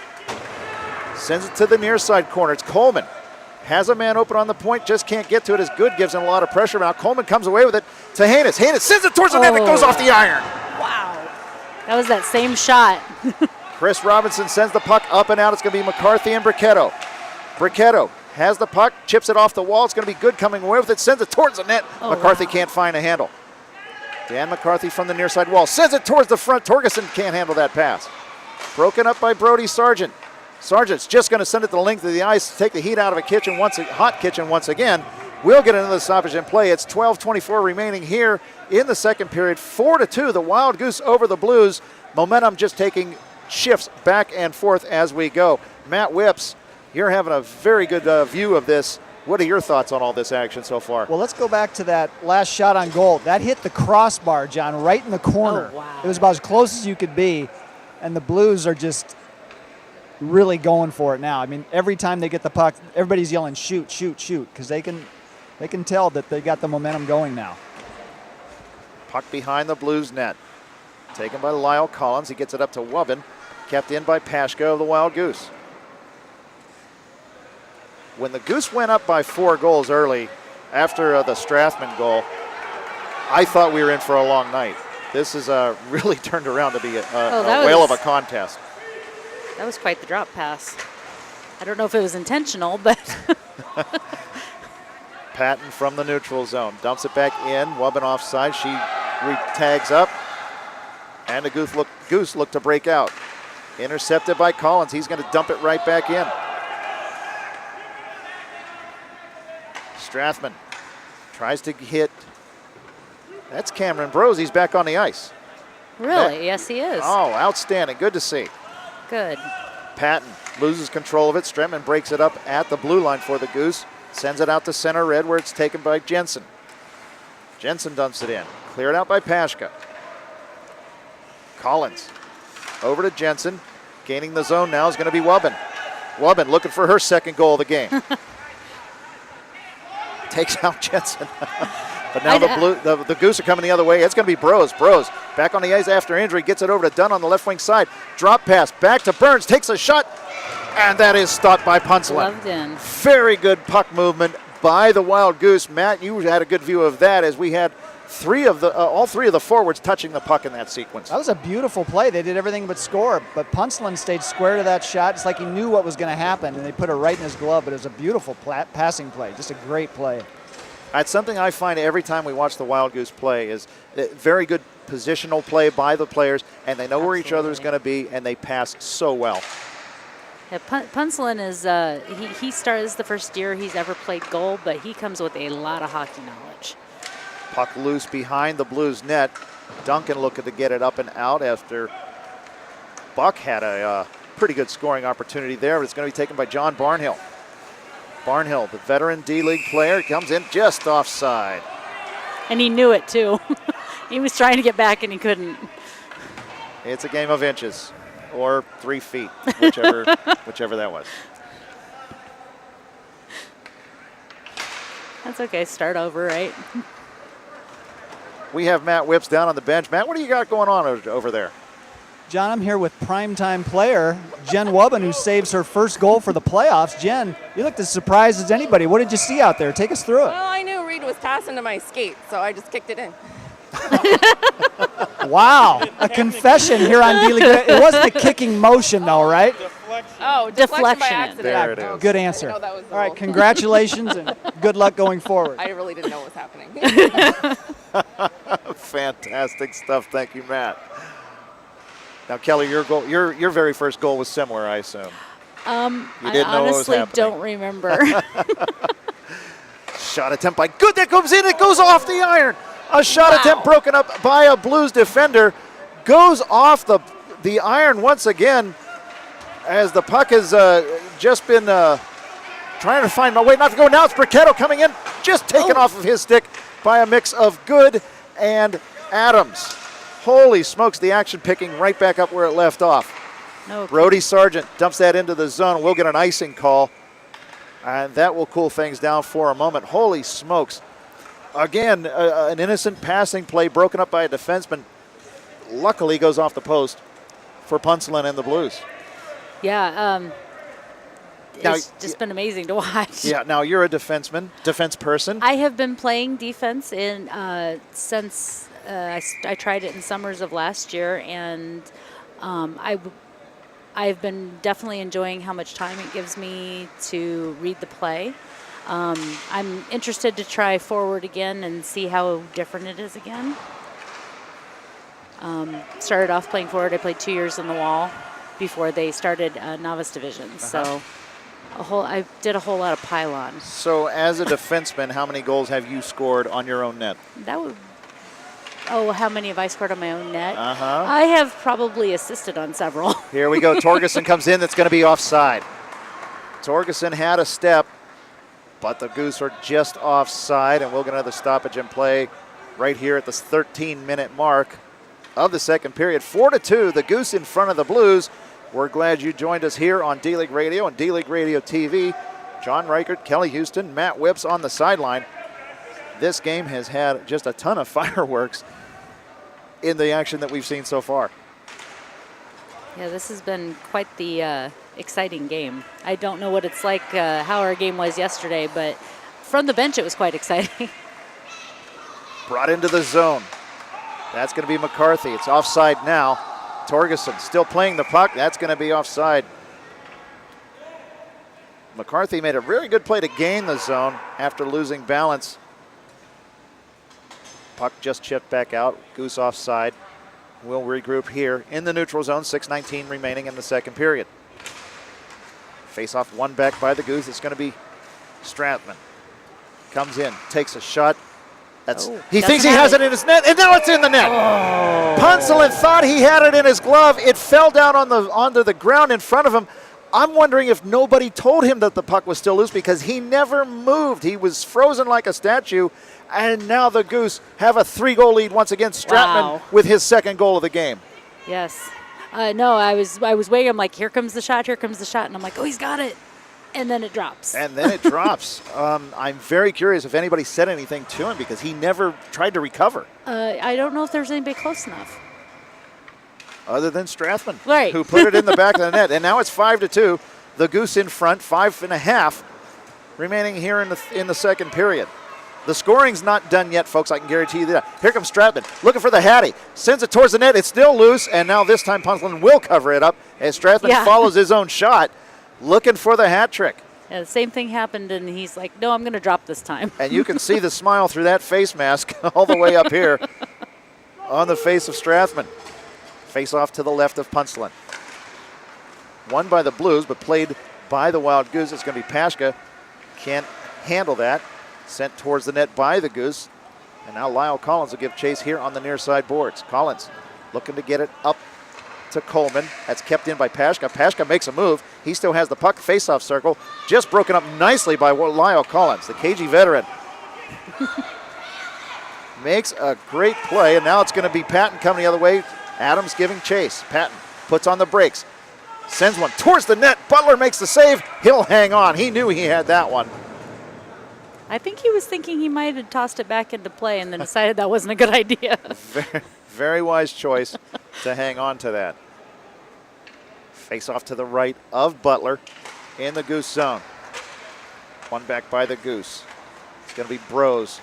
Sends it to the near side corner. It's Coleman. Has a man open on the point, just can't get to it as Good gives him a lot of pressure. Now Coleman comes away with it to Haynes. Haynes sends it towards the net. It goes off the iron.
Wow. That was that same shot.
Chris Robinson sends the puck up and out. It's going to be McCarthy and Bricketto. Bricketto has the puck, chips it off the wall. It's going to be Good coming away with it, sends it towards the net. McCarthy can't find a handle. Dan McCarthy from the near side wall sends it towards the front. Torgerson can't handle that pass. Broken up by Brody Sargent. Sargent's just going to send it to the length of the ice, take the heat out of a hot kitchen once again. We'll get into the stoppage and play. It's 12:24 remaining here in the second period. 4-2, the Wild Goose over the Blues. Momentum just taking shifts back and forth as we go. Matt Whips, you're having a very good view of this. What are your thoughts on all this action so far?
Well, let's go back to that last shot on goal. That hit the crossbar, John, right in the corner.
Oh, wow.
It was about as close as you could be, and the Blues are just really going for it now. I mean, every time they get the puck, everybody's yelling, shoot, shoot, shoot, because they can tell that they got the momentum going now.
Puck behind the Blues net. Taken by Lyle Collins. He gets it up to Wubbin. Kept in by Pashka of the Wild Goose. When the Goose went up by 4 goals early after the Strathman goal, I thought we were in for a long night. This has really turned around to be a whale of a contest.
That was quite the drop pass. I don't know if it was intentional, but
Patton from the neutral zone. Dumps it back in. Wubbin offside. She tags up. And the Goose looked to break out. Intercepted by Collins. He's going to dump it right back in. Strathman tries to hit. That's Cameron Brose. He's back on the ice.
really, yes, he is.
Oh, outstanding. Good to see.
Good.
Patton loses control of it. Stretman breaks it up at the blue line for the Goose. Sends it out to center red where it's taken by Jensen. Jensen dumps it in. Cleared out by Pashka. Collins over to Jensen. Gaining the zone now is going to be Wubbin. Wubbin looking for her second goal of the game. Takes out Jensen. But now the Goose are coming the other way. It's going to be Brose. Brose back on the ice after injury. Gets it over to Dunn on the left wing side. Drop pass back to Burns. Takes a shot. And that is stopped by Punslin.
Loved in.
Very good puck movement by the Wild Goose. Matt, you had a good view of that as we had all three of the forwards touching the puck in that sequence.
That was a beautiful play. They did everything but score, but Punslin stayed square to that shot. It's like he knew what was going to happen, and they put it right in his glove, but it was a beautiful passing play, just a great play.
That's something I find every time we watch the Wild Goose play is very good positional play by the players, and they know where each other is going to be, and they pass so well.
Yeah, Punslin is, he started the first year he's ever played goal, but he comes with a lot of hockey knowledge.
Puck loose behind the Blues net. Duncan looking to get it up and out after Buck had a pretty good scoring opportunity there, but it's going to be taken by John Barnhill. Barnhill, the veteran D-League player, comes in just offside.
And he knew it, too. He was trying to get back, and he couldn't.
It's a game of inches, or 3 feet, whichever that was.
That's okay. Start over, right?
We have Matt Whips down on the bench. Matt, what do you got going on over there?
John, I'm here with primetime player Jen Wubbin, who saves her first goal for the playoffs. Jen, you looked as surprised as anybody. What did you see out there? Take us through it.
Well, I knew Reed was passing to my skate, so I just kicked it in.
Wow, a confession here on D-League. It wasn't a kicking motion, though, right?
Oh, deflection by
Deflection.
accident.
There it is.
Good answer.
I know that was the
All right,
rule.
congratulations and good luck going forward.
I really didn't know what was happening.
Fantastic stuff. Thank you, Matt. Now, Kelly, your very first goal was similar, I assume. You didn't know what was
honestly
happening.
don't remember.
Shot attempt by Good. That comes in. It goes off the iron. A shot attempt broken up by a Blues defender. Goes off the iron once again as the puck has just been trying to find a way not to go. Now it's Bricketto coming in. Just taken off of his stick by a mix of Good and Adams. Holy smokes, the action picking right back up where it left off.
No.
Brody Sargent dumps that into the zone. We'll get an icing call, and that will cool things down for a moment. Holy smokes. Again, an innocent passing play broken up by a defenseman. Luckily goes off the post for Punslin and the Blues.
Yeah,
Now,
it's just been amazing to watch.
Yeah, now you're a defense person.
I have been playing defense since I tried it in summers of last year, and I've been definitely enjoying how much time it gives me to read the play. I'm interested to try forward again and see how different it is again. Started off playing forward. I played 2 years in the Wall before they started novice divisions. So I did a whole lot of pylon.
So as a defenseman, how many goals have you scored on your own net?
How many have I scored on my own net?
Uh-huh.
I have probably assisted on several.
Here we go. Torgerson comes in. That's going to be offside. Torgerson had a step, but the Goose are just offside, and we'll get another stoppage in play right here at the 13-minute mark of the second period. 4-2, the Goose in front of the Blues. We're glad you joined us here on D-League Radio and D-League Radio TV. John Reichert, Kelly Houston, Matt Whips on the sideline. This game has had just a ton of fireworks in the action that we've seen so far.
Yeah, this has been quite the exciting game. I don't know what it's like, how our game was yesterday, but from the bench it was quite exciting.
Brought into the zone. That's going to be McCarthy. It's offside now. Torgerson still playing the puck. That's going to be offside. McCarthy made a very good play to gain the zone after losing balance. Puck just chipped back out. Goose offside. We'll regroup here in the neutral zone. 6:19 remaining in the second period. Face-off won back by the Goose. It's going to be Stratman. Comes in, takes a shot. He thinks he has it in his net, and now it's in the net. Punselin thought he had it in his glove. It fell down onto the ground in front of him. I'm wondering if nobody told him that the puck was still loose because he never moved. He was frozen like a statue, and now the Goose have a 3-goal lead once again. Stratman with his second goal of the game.
Yes. No, I was waiting. I'm like, here comes the shot, and I'm like, oh, he's got it. And then it drops. I'm very curious if anybody said anything to him because he never tried to recover. I don't know if there's anybody close enough.
Other than Strathman,
right,
who put it in the back of the net. And now it's 5-2. The Goose in front, 5.5 remaining here in the second period. The scoring's not done yet, folks. I can guarantee you that. Here comes Stratman, looking for the Hattie. Sends it towards the net. It's still loose, and now this time Punselin will cover it up as Strathman follows his own shot, looking for the hat trick.
Yeah, the same thing happened, and he's like, no, I'm going to drop this time.
And you can see the smile through that face mask all the way up here on the face of Strathman. Face off to the left of Punselin. Won by the Blues, but played by the Wild Goose. It's going to be Pashka. Can't handle that. Sent towards the net by the Goose. And now Lyle Collins will give chase here on the near side boards. Collins looking to get it up to Coleman. That's kept in by Pashka. Pashka makes a move. He still has the puck, face-off circle. Just broken up nicely by Lyle Collins, the KG veteran. Makes a great play, and now it's going to be Patton coming the other way. Adams giving chase. Patton puts on the brakes. Sends one towards the net. Butler makes the save. He'll hang on. He knew he had that one.
I think he was thinking he might have tossed it back into play and then decided that wasn't a good idea.
Very, very wise choice to hang on to that. Face off to the right of Butler in the Goose zone. One back by the Goose. It's going to be Brose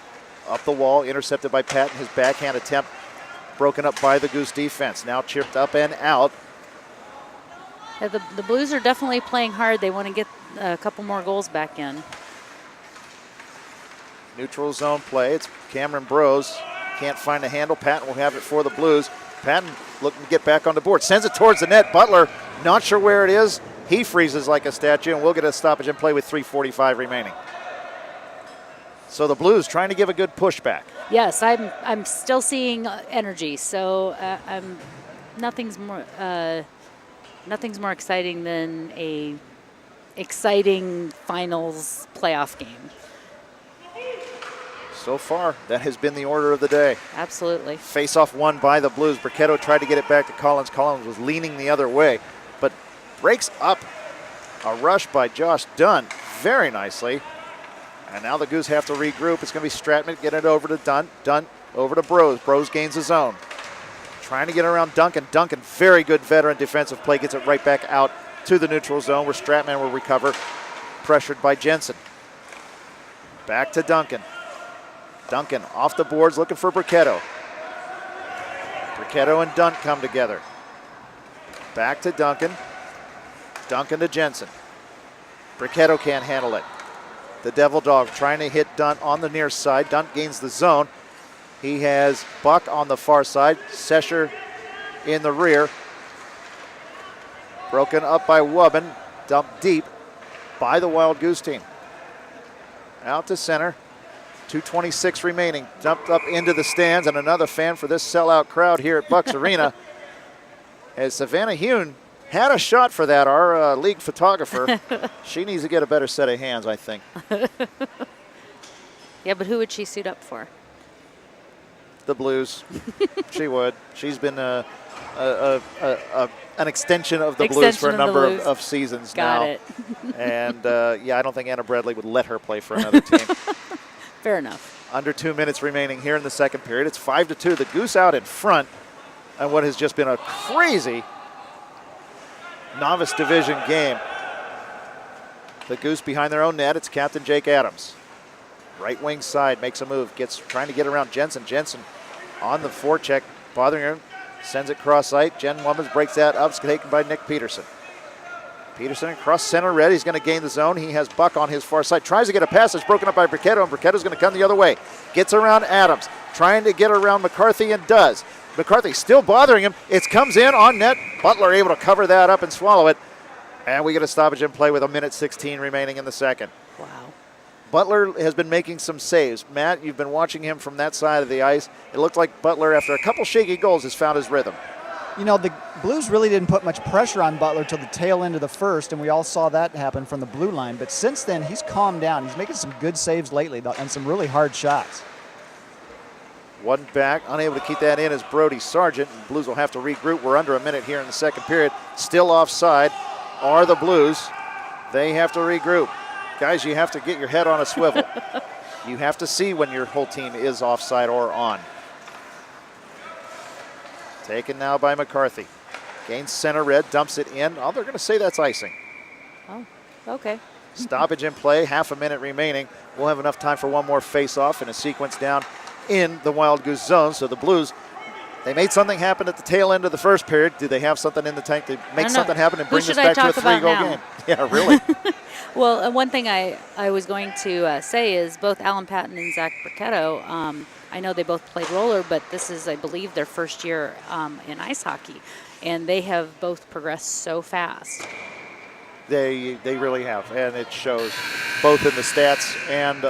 up the wall, intercepted by Patton. His backhand attempt broken up by the Goose defense. Now chipped up and out.
Yeah, the Blues are definitely playing hard. They want to get a couple more goals back in.
Neutral zone play. It's Cameron Brose. Can't find a handle. Patton will have it for the Blues. Patton looking to get back on the board. Sends it towards the net. Butler, not sure where it is. He freezes like a statue, and we'll get a stoppage and play with 3:45 remaining. So the Blues trying to give a good pushback.
Yes, I'm still seeing energy. So nothing's more exciting than a exciting finals playoff game.
So far, that has been the order of the day.
Absolutely.
Face-off won by the Blues. Bricketto tried to get it back to Collins. Collins was leaning the other way, but breaks up a rush by Josh Dunn very nicely. And now the Goose have to regroup. It's going to be Stratman getting it over to Dunn. Dunn over to Brose. Brose gains his own. Trying to get around Duncan. Duncan, very good veteran defensive play, gets it right back out to the neutral zone where Stratman will recover, pressured by Jensen. Back to Duncan. Duncan off the boards looking for Bricketto. Bricketto and Dunn come together. Back to Duncan. Duncan to Jensen. Bricketto can't handle it. The Devil Dog trying to hit Dunn on the near side. Dunn gains the zone. He has Buck on the far side. Sesher in the rear. Broken up by Wubbin. Dumped deep by the Wild Goose team. Out to center. 2:26 remaining. Dumped up into the stands, and another fan for this sellout crowd here at Bucks Arena. As Savannah Hune had a shot for that, our league photographer. She needs to get a better set of hands, I think.
Yeah, but who would she suit up for?
The Blues. She would. She's been an extension of the Blues for a number of seasons now.
Got it.
And, yeah, I don't think Anna Bradley would let her play for another team.
Fair enough.
Under 2 minutes remaining here in the second period. It's 5-2. The Goose out in front on what has just been a crazy novice division game. The Goose behind their own net. It's Captain Jake Adams. Right wing side makes a move. Trying to get around Jensen. Jensen on the forecheck, bothering him. Sends it cross-site. Jen Wummans breaks that up. It's taken by Nick Peterson. Peterson across center red. He's going to gain the zone. He has Buck on his far side. Tries to get a pass. It's broken up by Briquetto, and Briquetto's going to come the other way. Gets around Adams. Trying to get around McCarthy and does. McCarthy still bothering him. It comes in on net. Butler able to cover that up and swallow it. And we get a stoppage in play with 1:16 remaining in the second.
Wow.
Butler has been making some saves. Matt, you've been watching him from that side of the ice. It looked like Butler, after a couple shaky goals, has found his rhythm.
You know, the Blues really didn't put much pressure on Butler till the tail end of the first, and we all saw that happen from the blue line. But since then, he's calmed down. He's making some good saves lately and some really hard shots.
One back, unable to keep that in is Brody Sargent. And Blues will have to regroup. We're under a minute here in the second period. Still offside are the Blues. They have to regroup. Guys, you have to get your head on a swivel. You have to see when your whole team is offside or on. Taken now by McCarthy. Gains center red, dumps it in. Oh, they're going to say that's icing.
Oh, okay.
Stoppage in play, half a minute remaining. We'll have enough time for one more face-off and a sequence down in the Wild Goose zone. So the Blues, they made something happen at the tail end of the first period. Do they have something in the tank to make something happen and bring this back to a 3-goal game? Yeah, really.
Well, one thing I was going to say is both Alan Patton and Zach Briquetto, I know they both played roller, but this is, I believe, their first year in ice hockey, and they have both progressed so fast.
They really have, and it shows both in the stats and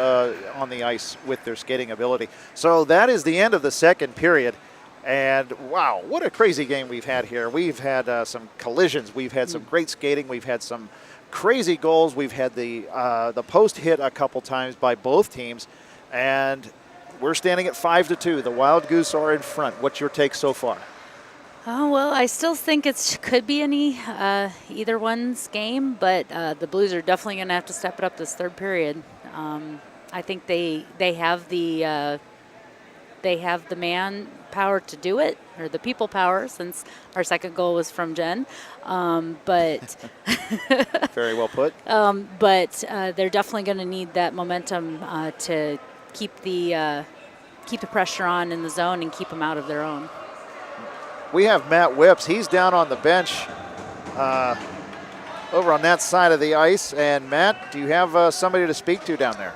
on the ice with their skating ability. So that is the end of the second period, and wow, what a crazy game we've had here. We've had some collisions. We've had some great skating. We've had some crazy goals. We've had the post hit a couple times by both teams, and we're standing at 5-2. The Wild Goose are in front. What's your take so far?
Oh, well, I still think it could be either one's game, but the Blues are definitely going to have to step it up this third period. I think they have the man power to do it, or the people power, since our second goal was from Jen. But
very well put.
But they're definitely going to need that momentum to keep the pressure on in the zone and keep them out of their own.
We have Matt Whips. He's down on the bench over on that side of the ice. And Matt, do you have somebody to speak to down there?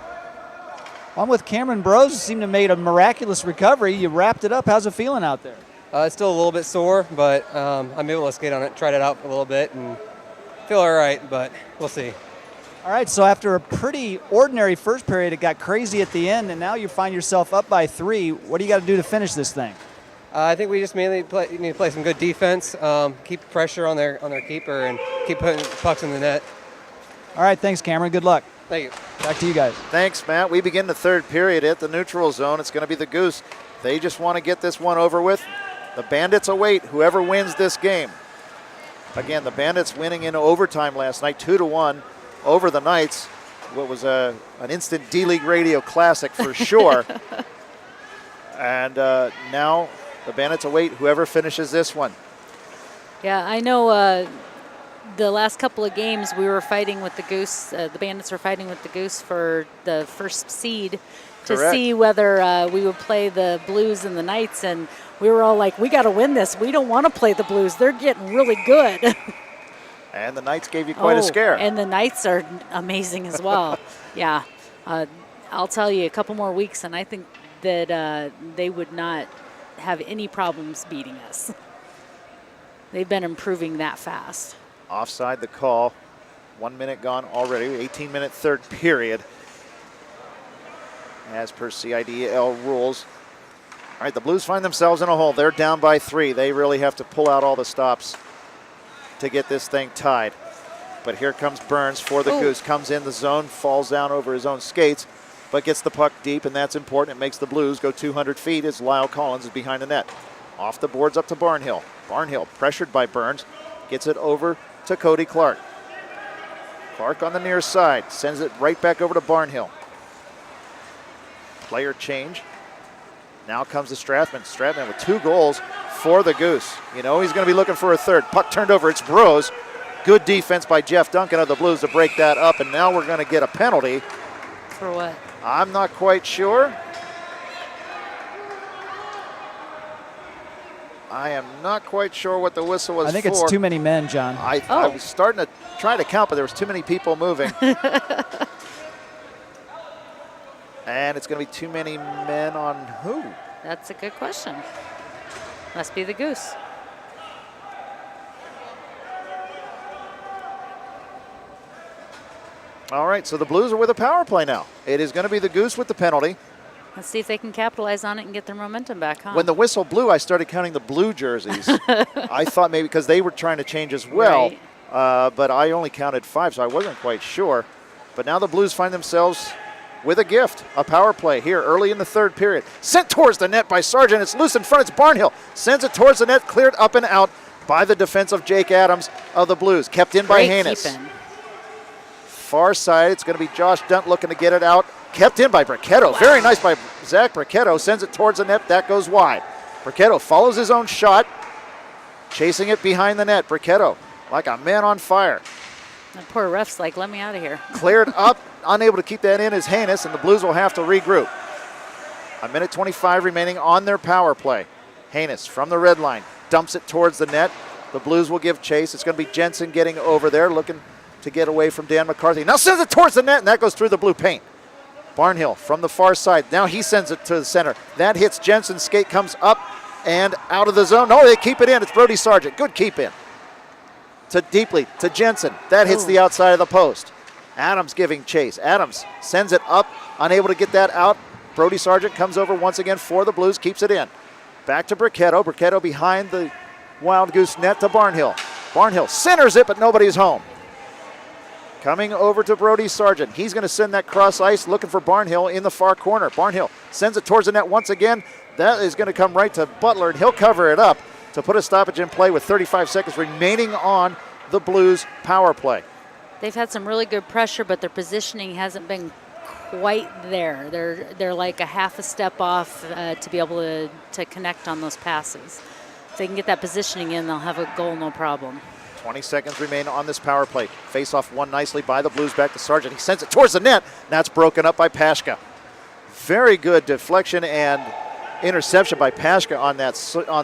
I'm with Cameron Brose, who seemed to have made a miraculous recovery. You wrapped it up. How's it feeling out there?
It's still a little bit sore, but I'm able to skate on it, tried it out a little bit, and feel all right, but we'll see.
All right, so after a pretty ordinary first period, it got crazy at the end, and now you find yourself up by 3. What do you got to do to finish this thing?
I think we just mainly need to play some good defense, keep pressure on their keeper, and keep putting pucks in the net.
All right, thanks, Cameron. Good luck.
Thank you.
Back to you guys.
Thanks, Matt. We begin the third period at the neutral zone. It's going to be the Goose. They just want to get this one over with. The Bandits await whoever wins this game. Again, the Bandits winning in overtime last night, 2-1 over the Knights. What was an instant D-League radio classic for sure. And now the Bandits await whoever finishes this one.
Yeah, I know the last couple of games we were fighting with the Goose. The Bandits were fighting with the Goose for the first seed to
Correct.
see whether we would play the Blues and the Knights. And we were all like, we got to win this. We don't want to play the Blues. They're getting really good.
And the Knights gave you quite a scare.
And the Knights are amazing as well. Yeah. I'll tell you, a couple more weeks, and I think that they would not have any problems beating us. They've been improving that fast.
Offside the call. 1 minute gone already. 18-minute third period. As per CIDL rules. All right, the Blues find themselves in a hole. They're down by 3. They really have to pull out all the stops to get this thing tied. But here comes Burns for the Goose. Comes in the zone, falls down over his own skates, but gets the puck deep, and that's important. It makes the Blues go 200 feet as Lyle Collins is behind the net. Off the boards up to Barnhill. Barnhill, pressured by Burns, gets it over to Cody Clark. Clark on the near side, sends it right back over to Barnhill. Player change. Now comes to Strathman. Strathman with 2 goals for the Goose. You know he's going to be looking for a third. Puck turned over. It's Brose. Good defense by Jeff Duncan of the Blues to break that up, and now we're going to get a penalty.
For what?
I'm not quite sure. I am not quite sure what the whistle was for.
I think it's too many men, John.
I was starting to try to count, but there was too many people moving. And it's going to be too many men on who?
That's a good question. Must be the Goose.
All right, so the Blues are with a power play now. It is going to be the Goose with the penalty.
Let's see if they can capitalize on it and get their momentum back, huh?
When the whistle blew, I started counting the blue jerseys. I thought maybe because they were trying to change as well,
Right.
but I only counted 5, so I wasn't quite sure. But now the Blues find themselves with a gift, a power play here early in the third period. Sent towards the net by Sargent. It's loose in front. It's Barnhill. Sends it towards the net, cleared up and out by the defensive Jake Adams of the Blues. Kept in by
Great
Hannes.
keeping.
Far side, it's going to be Josh Dunt looking to get it out. Kept in by Bricketto. Wow. Very nice by Zach Bricketto. Sends it towards the net. That goes wide. Bricketto follows his own shot. Chasing it behind the net. Bricketto like a man on fire.
The poor ref's like, let me out of here.
Cleared up. Unable to keep that in is Hannes, and the Blues will have to regroup. 1:25 remaining on their power play. Hannes from the red line. Dumps it towards the net. The Blues will give chase. It's going to be Jensen getting over there, looking to get away from Dan McCarthy. Now sends it towards the net, and that goes through the blue paint. Barnhill from the far side. Now he sends it to the center. That hits Jensen. Skate comes up and out of the zone. No, they keep it in. It's Brody Sargent. Good keep in. To deeply to Jensen. That hits the outside of the post. Adams giving chase. Adams sends it up. Unable to get that out. Brody Sargent comes over once again for the Blues. Keeps it in. Back to Bricketto. Bricketto behind the Wild Goose net to Barnhill. Barnhill centers it, but nobody's home. Coming over to Brody Sargent. He's going to send that cross ice, looking for Barnhill in the far corner. Barnhill sends it towards the net once again. That is going to come right to Butler, and he'll cover it up to put a stoppage in play with 35 seconds remaining on the Blues power play.
They've had some really good pressure, but their positioning hasn't been quite there. They're like a half a step off to be able to connect on those passes. If they can get that positioning in, they'll have a goal, no problem.
20 seconds remain on this power play. Face off won nicely by the Blues, back to Sargent. He sends it towards the net. That's broken up by Pashka. Very good deflection and interception by Pashka on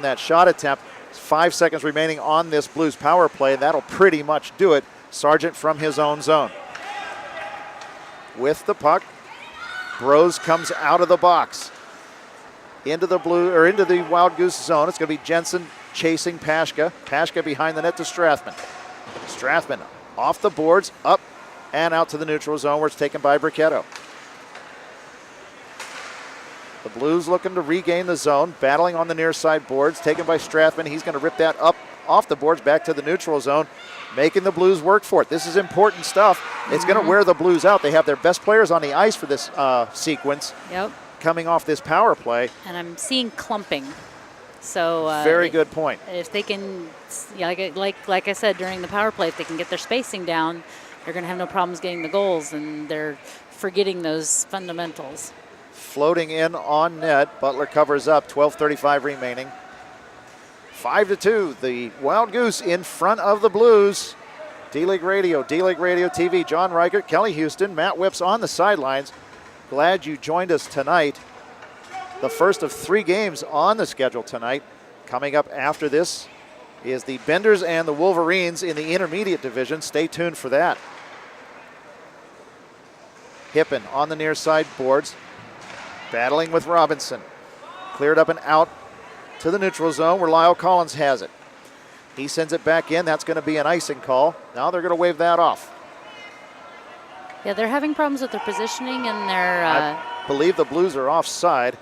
that shot attempt. 5 seconds remaining on this Blues power play. That'll pretty much do it. Sargent from his own zone. With the puck, Bros comes out of the box. Into the Wild Goose zone. It's going to be Jensen chasing Pashka. Pashka behind the net to Strathman. Strathman off the boards, up and out to the neutral zone where it's taken by Bricketto. The Blues looking to regain the zone, battling on the near side boards, taken by Strathman. He's going to rip that up off the boards back to the neutral zone, making the Blues work for it. This is important stuff. It's going to wear the Blues out. They have their best players on the ice for this sequence.
Yep.
Coming off this power play.
And I'm seeing clumping. So
very good point.
If they can, like I said during the power play, if they can get their spacing down, they're going to have no problems getting the goals, and they're forgetting those fundamentals.
Floating in on net. Butler covers up. 12:35 remaining. 5-2. The Wild Goose in front of the Blues. D-League Radio TV. John Reichert, Kelly Houston, Matt Whips on the sidelines. Glad you joined us tonight. The first of 3 games on the schedule tonight. Coming up after this is the Benders and the Wolverines in the intermediate division. Stay tuned for that. Hippen on the near side boards. Battling with Robinson. Cleared up and out to the neutral zone where Lyle Collins has it. He sends it back in. That's going to be an icing call. Now they're going to wave that off.
Yeah, they're having problems with their positioning and their...
I believe the Blues are offside.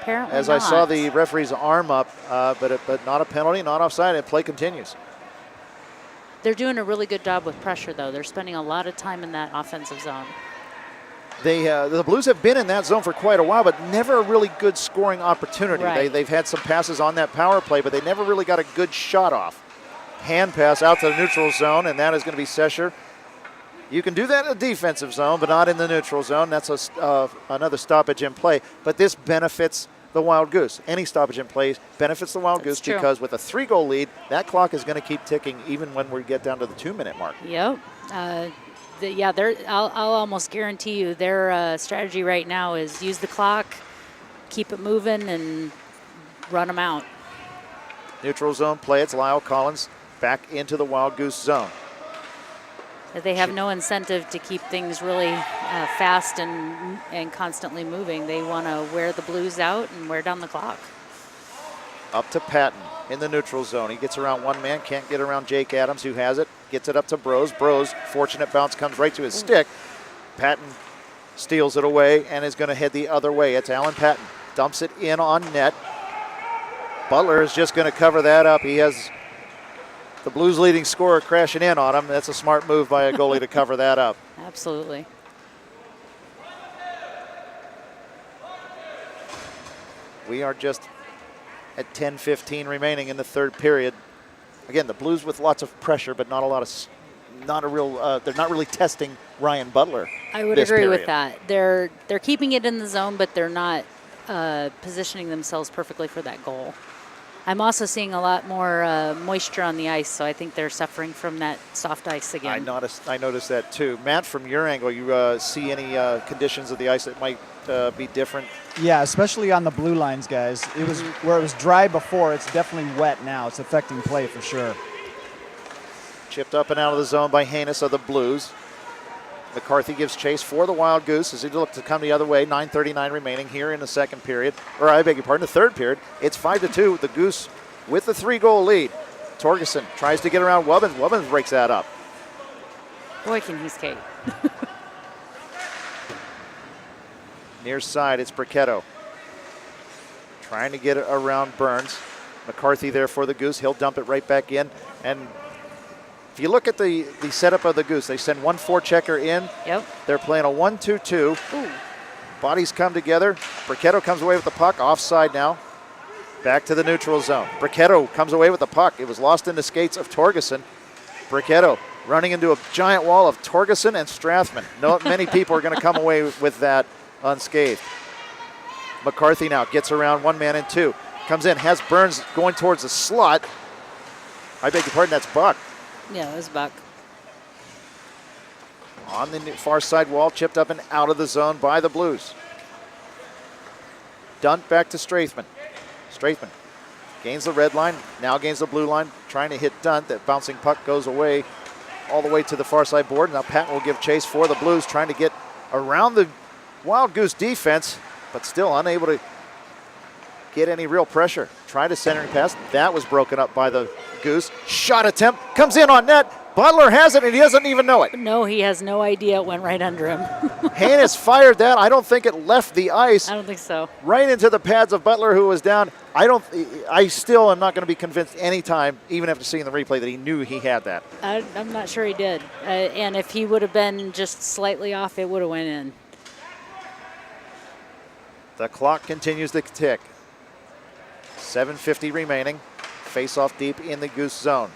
Apparently
As
not.
I saw the referee's arm up, but not a penalty, not offside, and play continues.
They're doing a really good job with pressure, though. They're spending a lot of time in that offensive zone.
The Blues have been in that zone for quite a while, but never a really good scoring opportunity.
Right.
They've had some passes on that power play, but they never really got a good shot off. Hand pass out to the neutral zone, and that is going to be Sesher. You can do that in the defensive zone, but not in the neutral zone. That's another stoppage in play. But this benefits the Wild Goose. Any stoppage in play benefits the Wild Goose because with a 3-goal lead, that clock is going to keep ticking even when we get down to the 2-minute mark.
Yep. I'll almost guarantee you their strategy right now is use the clock, keep it moving and run them out.
Neutral zone play. It's Lyle Collins back into the Wild Goose zone.
They have no incentive to keep things really fast and constantly moving. They want to wear the Blues out and wear down the clock.
Up to Patton in the neutral zone. He gets around one man, can't get around Jake Adams, who has it. Gets it up to Bros. Bros, fortunate bounce comes right to his stick. Patton steals it away and is going to head the other way. It's Alan Patton. Dumps it in on net. Butler is just going to cover that up. He has the Blues' leading scorer crashing in on him. That's a smart move by a goalie to cover that up.
Absolutely.
We are just at 10:15 remaining in the third period. Again, the Blues with lots of pressure, but not a lot of, they're not really testing Ryan Butler.
I would
this
agree
period.
with that. They're keeping it in the zone, but they're not positioning themselves perfectly for that goal. I'm also seeing a lot more moisture on the ice, so I think they're suffering from that soft ice again.
I noticed that too. Matt, from your angle, you see any conditions of the ice that might be different?
Yeah, especially on the blue lines, guys. It was where it was dry before. It's definitely wet now. It's affecting play for sure.
Chipped up and out of the zone by Hanus of the Blues. McCarthy gives chase for the Wild Goose as he looks to come the other way. 9:39 remaining here in the second period. Or I beg your pardon, the third period. It's 5-2. The Goose with the 3-goal lead. Torgerson tries to get around Wubbins. Wubbins breaks that up.
Boy, can he skate.
Near side, it's Bricketto. Trying to get it around Burns. McCarthy there for the Goose. He'll dump it right back in. And if you look at the setup of the Goose, they send one forechecker in.
Yep.
They're playing a 1-2-2.
Ooh.
Bodies come together. Bricketto comes away with the puck. Offside now. Back to the neutral zone. Bricketto comes away with the puck. It was lost in the skates of Torgerson. Bricketto running into a giant wall of Torgerson and Strathman. Not many people are going to come away with that unscathed. McCarthy now gets around one man and two. Comes in, has Burns going towards the slot. I beg your pardon, that's Buck.
Yeah, it was Buck.
On the far side wall, chipped up and out of the zone by the Blues. Dunt back to Strathman. Strathman gains the red line, now gains the blue line, trying to hit Dunt. That bouncing puck goes away all the way to the far side board. Now Patton will give chase for the Blues, trying to get around the Wild Goose defense, but still unable to get any real pressure. Tried a centering pass. That was broken up by the Goose. Shot attempt comes in on net. Butler has it, and he doesn't even know it.
No, he has no idea it went right under him.
Hannes fired that. I don't think it left the ice.
I don't think so.
Right into the pads of Butler, who was down. I still am not going to be convinced any time, even after seeing the replay, that he knew he had that.
I'm not sure he did. And if he would have been just slightly off, it would have went in.
The clock continues to tick. 7:50 remaining. Face off deep in the Goose zone.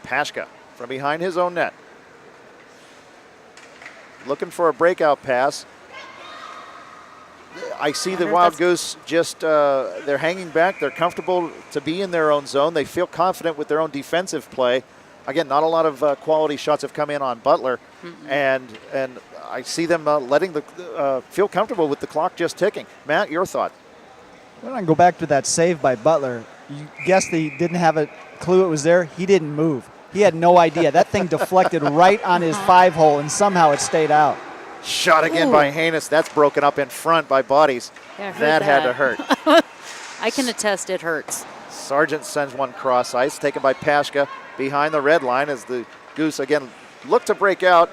Pashka from behind his own net. Looking for a breakout pass. I see the Wild Goose just, they're hanging back. They're comfortable to be in their own zone. They feel confident with their own defensive play. Again, not a lot of quality shots have come in on Butler. And I see them letting feel comfortable with the clock just ticking. Matt, your thought?
When I go back to that save by Butler, you guessed he didn't have a clue it was there. He didn't move. He had no idea. That thing deflected right on his 5-hole, and somehow it stayed out.
Shot again by Hannes. That's broken up in front by bodies.
Yeah,
that had to hurt.
I can attest it hurts.
Sargent sends one cross ice, taken by Pashka behind the red line as the Goose again look to break out.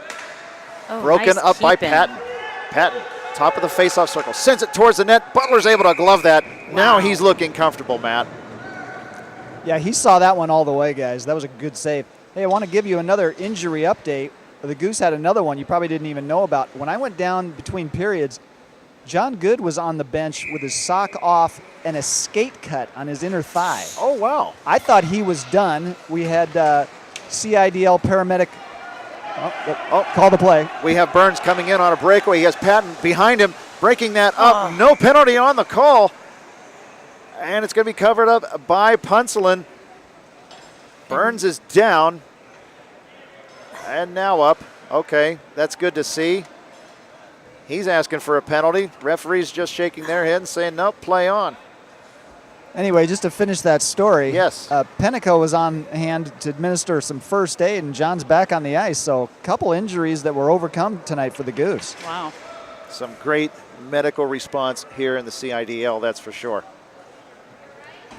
Oh,
Broken
nice
up by
keeping.
Patton. Patton, top of the faceoff circle, sends it towards the net. Butler's able to glove that. Wow. Now he's looking comfortable, Matt.
Yeah, he saw that one all the way, guys. That was a good save. Hey, I want to give you another injury update. The Goose had another one you probably didn't even know about. When I went down between periods, John Good was on the bench with his sock off and a skate cut on his inner thigh.
Oh, wow.
I thought he was done. We had CIDL paramedic call the play.
We have Burns coming in on a breakaway. He has Patton behind him, breaking that up. No penalty on the call. And it's going to be covered up by Punselin. Burns is down. And now up. Okay, that's good to see. He's asking for a penalty. Referee's just shaking their head and saying, nope, play on.
Anyway, just to finish that story,
Yes.
Pennico was on hand to administer some first aid, and John's back on the ice. So a couple injuries that were overcome tonight for the Goose.
Wow.
Some great medical response here in the CIDL, that's for sure.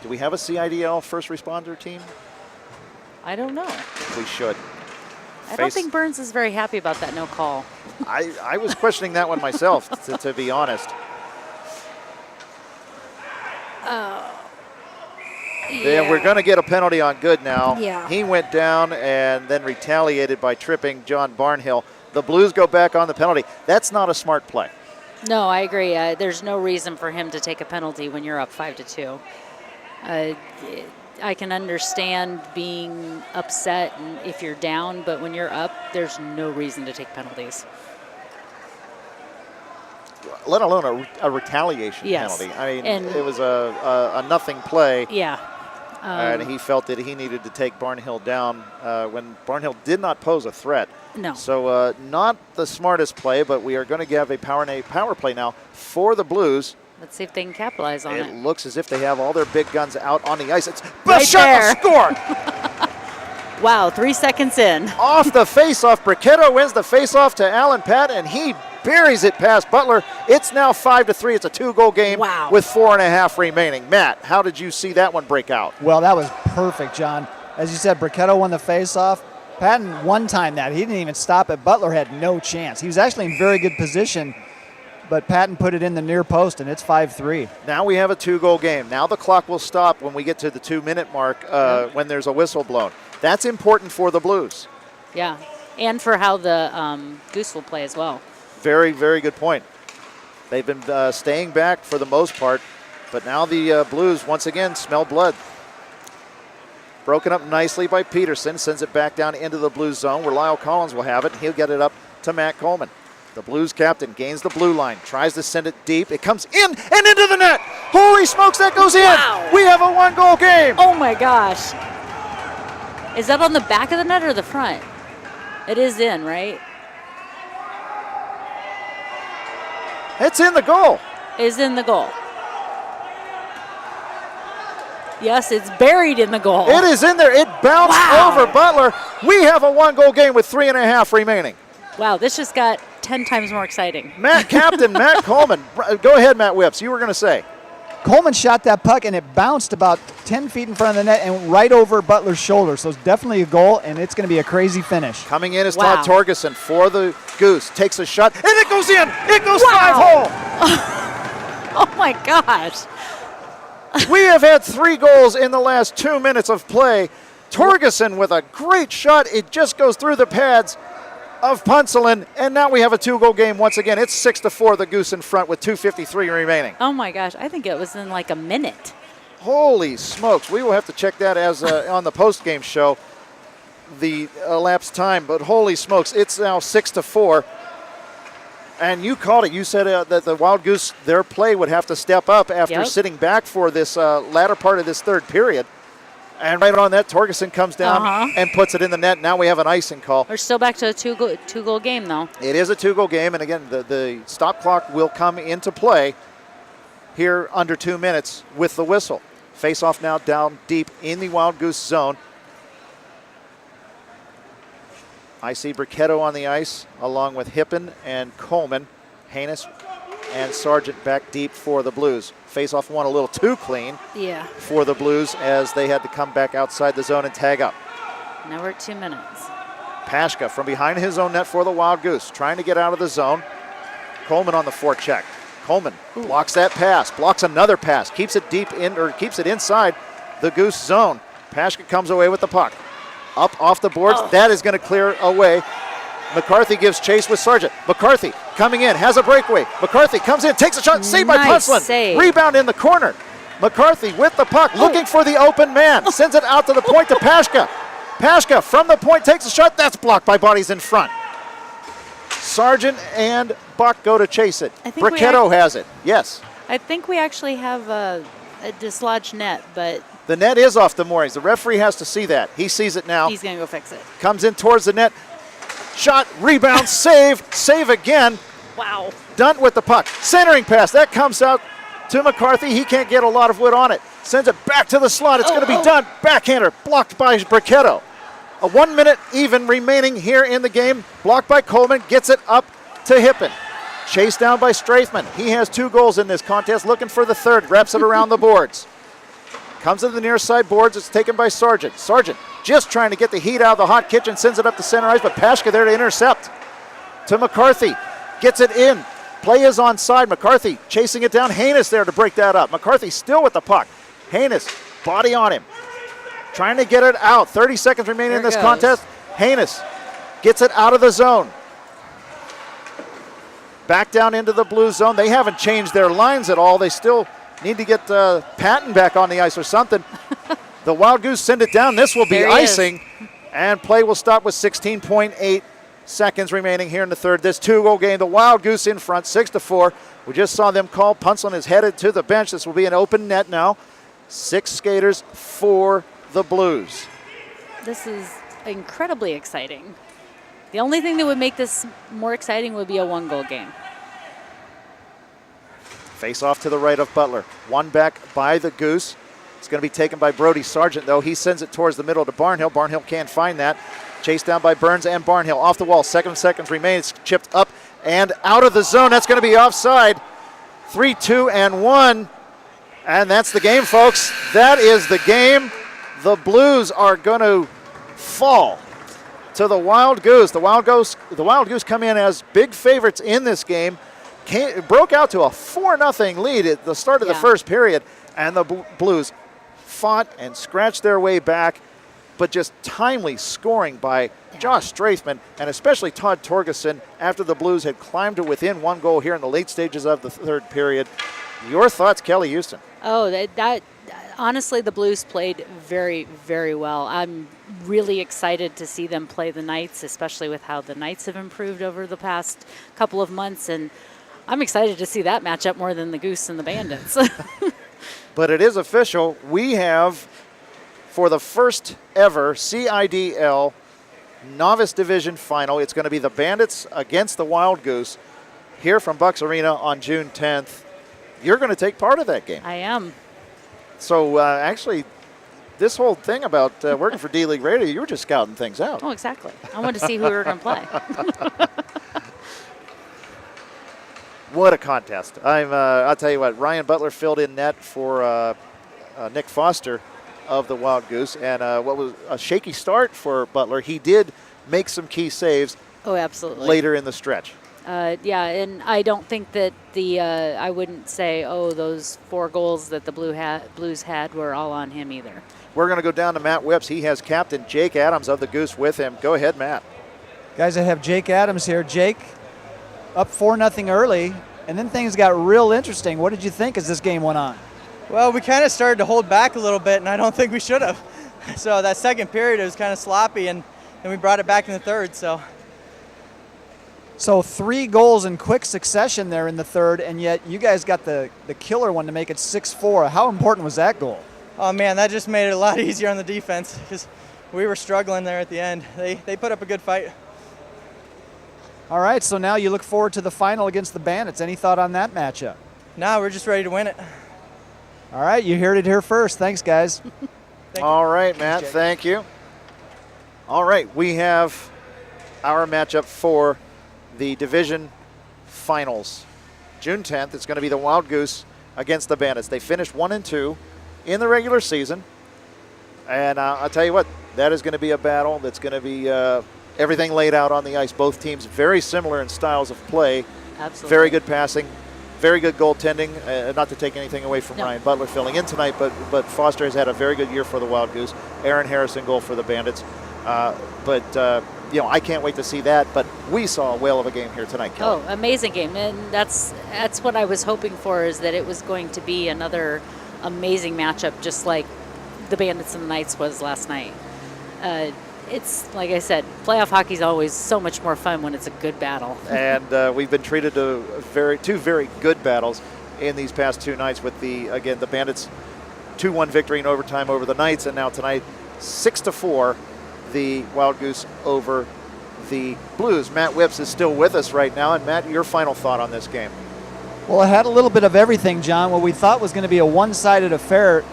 Do we have a CIDL first responder team?
I don't know.
We should.
I don't think Burns is very happy about that no call.
I was questioning that one myself, to be honest. Yeah, we're going to get a penalty on Good now.
Yeah.
He went down and then retaliated by tripping John Barnhill. The Blues go back on the penalty. That's not a smart play.
No, I agree. There's no reason for him to take a penalty when you're up 5-2. I can understand being upset if you're down, but when you're up, there's no reason to take penalties.
Let alone a retaliation
Yes.
penalty. I mean,
And-
it was a nothing play.
Yeah.
And he felt that he needed to take Barnhill down when Barnhill did not pose a threat.
No.
So not the smartest play, but we are going to have a power play now for the Blues.
Let's see if they can capitalize on
It
it.
looks as if they have all their big guns out on the ice. It's
Right
shot
there.
scored
Wow, 3 seconds in.
off the faceoff. Bricketto wins the faceoff to Alan Pat, and he buries it past Butler. It's now 5-3. It's a 2-goal game
Wow.
with 4.5 remaining. Matt, how did you see that one break out?
Well, that was perfect, John. As you said, Bricketto won the faceoff. Patton one-timed that. He didn't even stop it. Butler had no chance. He was actually in very good position, but Patton put it in the near post, and it's 5-3.
Now we have a 2-goal game. Now the clock will stop when we get to the 2-minute mark when there's a whistle blown. That's important for the Blues.
Yeah. And for how the Goose will play as well.
Very, very good point. They've been staying back for the most part, but now the Blues once again smell blood. Broken up nicely by Peterson, sends it back down into the Blues zone where Lyle Collins will have it. He'll get it up to Matt Coleman. The Blues captain gains the blue line, tries to send it deep. It comes in and into the net. Holy smokes, that goes in.
Wow.
We have a 1-goal game.
Oh my gosh. Is that on the back of the net or the front? It is in, right?
It's in the goal.
Is in the goal. Yes, it's buried in the goal.
It is in there. It bounced
Wow.
over Butler. We have a 1-goal game with 3.5 remaining.
Wow, this just got 10 times more exciting.
Captain Matt Coleman. Go ahead, Matt Whips. You were going to say.
Coleman shot that puck, and it bounced about 10 feet in front of the net and right over Butler's shoulder. So it's definitely a goal, and it's going to be a crazy finish.
Coming in is
Wow.
Todd Torgerson for the Goose. Takes a shot, and it goes in. It goes
Wow.
5-hole.
Oh my gosh.
We have had 3 goals in the last 2 minutes of play. Torgerson with a great shot. It just goes through the pads of Punselin, and now we have a 2-goal game once again. It's 6-4, the Goose in front with 2:53 remaining.
Oh my gosh, I think it was in like a minute.
Holy smokes. We will have to check that as on the post-game show, the elapsed time. But holy smokes, it's now 6-4. And you called it. You said that the Wild Goose, their play would have to step up after
Yep.
sitting back for this latter part of this third period. And right on that, Torgerson comes down and puts it in the net. Now we have an icing call.
We're still back to a two-goal game, though.
It is a 2-goal game, and again, the stop clock will come into play here under 2 minutes with the whistle. Face-off now down deep in the Wild Goose zone. I see Bricketto on the ice, along with Hippen and Coleman. Haynes and Sargent back deep for the Blues. Face-off one a little too clean
Yeah.
for the Blues as they had to come back outside the zone and tag up.
Now we're at 2 minutes.
Pashka from behind his own net for the Wild Goose, trying to get out of the zone. Coleman on the forecheck. Coleman blocks that pass, blocks another pass, keeps it deep in, or keeps it inside the Goose zone. Pashka comes away with the puck. Up off the boards, that is going to clear away. McCarthy gives chase with Sargent. McCarthy coming in, has a breakaway. McCarthy comes in, takes a shot, saved by
Nice
Punslin.
save.
Rebound in the corner. McCarthy with the puck, looking for the open man. Sends it out to the point to Pashka. Pashka from the point takes a shot. That's blocked by bodies in front. Sargent and Buck go to chase it.
I think we
Bricketto has it. Yes.
I think we actually have a dislodged net, but
The net is off the moorings. The referee has to see that. He sees it now.
he's going to go fix it.
Comes in towards the net. Shot, rebound, save again.
Wow.
Dunt with the puck. Centering pass. That comes out to McCarthy. He can't get a lot of wood on it. Sends it back to the slot. It's going to be Dunt. Backhander. Blocked by Bricketto. A 1 minute even remaining here in the game. Blocked by Coleman. Gets it up to Hippen. Chased down by Strathman. He has 2 goals in this contest. Looking for the third. Wraps it around the boards. Comes to the near side boards. It's taken by Sargent. Sargent just trying to get the heat out of the hot kitchen. Sends it up to center ice, but Pashka there to intercept. To McCarthy. Gets it in. Play is onside. McCarthy chasing it down. Haynes there to break that up. McCarthy still with the puck. Haynes, body on him. Trying to get it out. 30 seconds remaining in this contest. Haynes gets it out of the zone. Back down into the blue zone. They haven't changed their lines at all. They still need to get Patton back on the ice or something. The Wild Goose send it down. This will be icing. And play will stop with 16.8 seconds remaining here in the third. This 2-goal game. The Wild Goose in front, 6-4. We just saw them call. Punslin is headed to the bench. This will be an open net now. 6 skaters for the Blues.
This is incredibly exciting. The only thing that would make this more exciting would be a 1-goal game.
Face off to the right of Butler. One back by the Goose. It's going to be taken by Brody Sargent, though. He sends it towards the middle to Barnhill. Barnhill can't find that. Chased down by Burns and Barnhill. Off the wall. 7 seconds remain. It's chipped up and out of the zone. That's going to be offside. 3-2-1. And that's the game, folks. That is the game. The Blues are going to fall to the Wild Goose. The Wild Goose come in as big favorites in this game. Broke out to a 4-0 lead at the start of the first period, and the Blues fought and scratched their way back, but just timely scoring by Josh Strathman and especially Todd Torgerson after the Blues had climbed to within 1 goal here in the late stages of the third period. Your thoughts, Kelly Houston?
Oh, that honestly, the Blues played very, very well. I'm really excited to see them play the Knights, especially with how the Knights have improved over the past couple of months, and I'm excited to see that matchup more than the Goose and the Bandits.
But it is official. We have, for the first ever CIDL Novice Division Final, it's going to be the Bandits against the Wild Goose here from Bucks Arena on June 10th. You're going to take part of that game.
I am.
So actually, this whole thing about working for D-League Radio, you were just scouting things out.
Oh, exactly. I wanted to see who we were going to play.
What a contest. I'll tell you what, Ryan Butler filled in net for Nick Foster of the Wild Goose, and what was a shaky start for Butler. He did make some key saves.
Oh, absolutely.
Later in the stretch.
Yeah, and I don't think that I wouldn't say, those 4 goals that the Blues had were all on him either.
We're going to go down to Matt Whips. He has captain Jake Adams of the Goose with him. Go ahead, Matt.
Guys, I have Jake Adams here. Jake, up 4-0 early, and then things got real interesting. What did you think as this game went on?
Well, we kind of started to hold back a little bit, and I don't think we should have. So that second period, it was kind of sloppy, and then we brought it back in the third.
So 3 goals in quick succession there in the third, and yet you guys got the killer one to make it 6-4. How important was that goal?
Oh, man, that just made it a lot easier on the defense because we were struggling there at the end. They put up a good fight.
All right, so now you look forward to the final against the Bandits. Any thought on that matchup?
No, we're just ready to win it.
All right, you heard it here first. Thanks, guys.
All right, Matt, thank you. All right, we have our matchup for the division finals. June 10th, it's going to be the Wild Goose against the Bandits. They finished 1-2 in the regular season. And I'll tell you what, that is going to be a battle that's going to be everything laid out on the ice. Both teams very similar in styles of play.
Absolutely.
Very good passing, very good goaltending. Not to take anything away from Ryan Butler filling in tonight, but Foster has had a very good year for the Wild Goose. Aaron Harrison goal for the Bandits. I can't wait to see that. But we saw a whale of a game here tonight, Kelly.
Oh, amazing game. And that's what I was hoping for, is that it was going to be another amazing matchup, just like the Bandits and the Knights was last night. It's, like I said, playoff hockey is always so much more fun when it's a good battle.
And we've been treated to two very good battles in these past 2 nights with the Bandits' 2-1 victory in overtime over the Knights, and now tonight 6-4, the Wild Goose over the Blues. Matt Whips is still with us right now. And Matt, your final thought on this game?
Well, it had a little bit of everything, John. What we thought was going to be a one-sided affair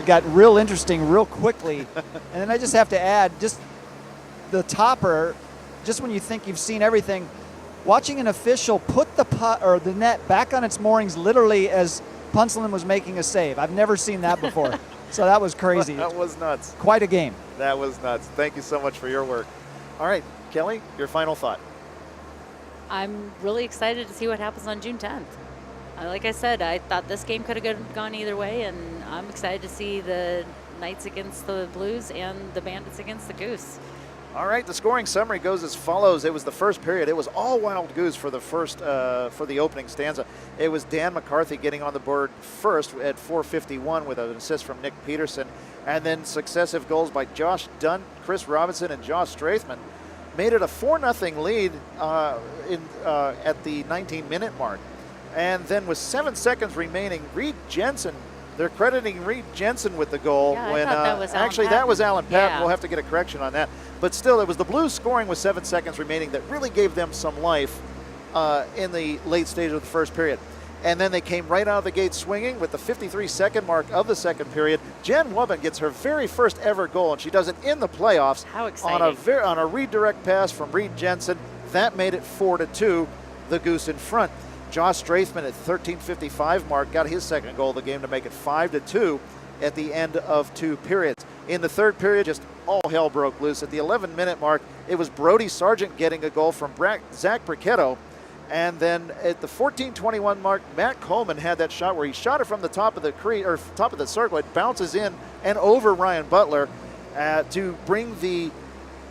got real interesting real quickly. And then I just have to add, just the topper, just when you think you've seen everything, watching an official put the net back on its moorings literally as Punselin was making a save. I've never seen that before. So that was crazy.
That was nuts.
Quite a game.
That was nuts. Thank you so much for your work. All right, Kelly, your final thought.
I'm really excited to see what happens on June 10th. Like I said, I thought this game could have gone either way, and I'm excited to see the Knights against the Blues and the Bandits against the Goose.
All right, the scoring summary goes as follows. It was the first period. It was all Wild Goose for the first for the opening stanza. It was Dan McCarthy getting on the board first at 4:51 with an assist from Nick Peterson, and then successive goals by Josh Dunn, Chris Robinson, and Josh Strathman made it a 4-0 lead at the 19-minute mark. And then with 7 seconds remaining, Reed Jensen, they're crediting Reed Jensen with the goal.
Yeah,
when
I thought that was Alan
actually
Patton.
that was Alan Patton.
Yeah.
We'll have to get a correction on that. But still, it was the Blues scoring with 7 seconds remaining that really gave them some life in the late stage of the first period. And then they came right out of the gate swinging with the 53-second mark of the second period. Jen Wubben gets her very first ever goal, and she does it in the playoffs.
How exciting.
On a redirect pass from Reed Jensen. That made it 4-2, the Goose in front. Josh Strathman at 13:55 mark got his second goal of the game to make it 5-2 at the end of 2 periods. In the third period, just all hell broke loose. At the 11-minute mark, it was Brody Sargent getting a goal from Zach Bricketto. And then at the 14:21 mark, Matt Coleman had that shot where he shot it from the top of the top of the circle. It bounces in and over Ryan Butler to bring the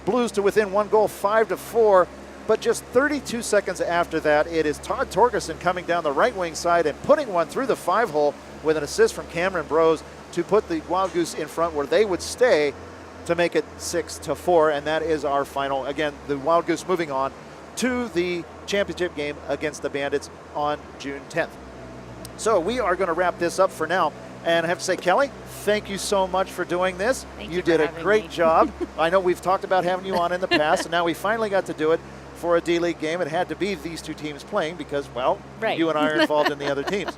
Blues to within 1 goal, 5-4. But just 32 seconds after that, it is Todd Torgerson coming down the right wing side and putting one through the 5-hole with an assist from Cameron Brose to put the Wild Goose in front where they would stay to make it 6-4. And that is our final. Again, the Wild Goose moving on to the championship game against the Bandits on June 10th. So we are going to wrap this up for now. And I have to say, Kelly, thank you so much for doing this.
Thank
you
you
did
for
a
having
great
me.
job. I know we've talked about having you on in the past, and now we finally got to do it for a D-League game. It had to be these two teams playing because, well,
Right.
you and I are involved in the other teams.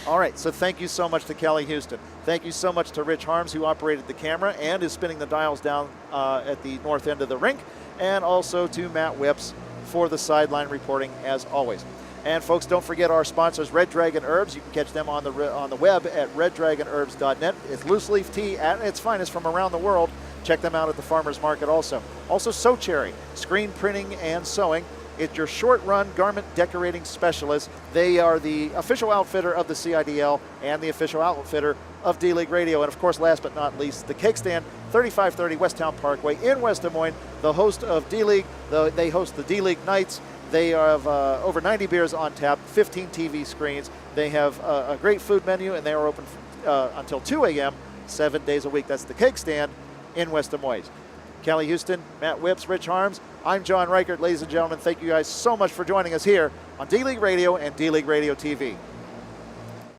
All right, so thank you so much to Kelly Houston. Thank you so much to Rich Harms, who operated the camera and is spinning the dials down at the north end of the rink, and also to Matt Whips for the sideline reporting, as always. And folks, don't forget our sponsors, Red Dragon Herbs. You can catch them on the web at reddragonherbs.net. It's loose leaf tea at its finest from around the world. Check them out at the farmers market also. Also, So Cherry, screen printing and sewing. It's your short-run garment decorating specialist. They are the official outfitter of the CIDL and the official outfitter of D-League Radio. And of course, last but not least, the Cake Stand, 3530 Westtown Parkway in West Des Moines, the host of D-League. They host the D-League Nights. They have over 90 beers on tap, 15 TV screens. They have a great food menu, and they are open until 2 a.m. 7 days a week. That's the Cake Stand in West Des Moines. Kelly Houston, Matt Whips, Rich Harms. I'm John Reichert. Ladies and gentlemen, thank you guys so much for joining us here on D-League Radio and D-League Radio TV.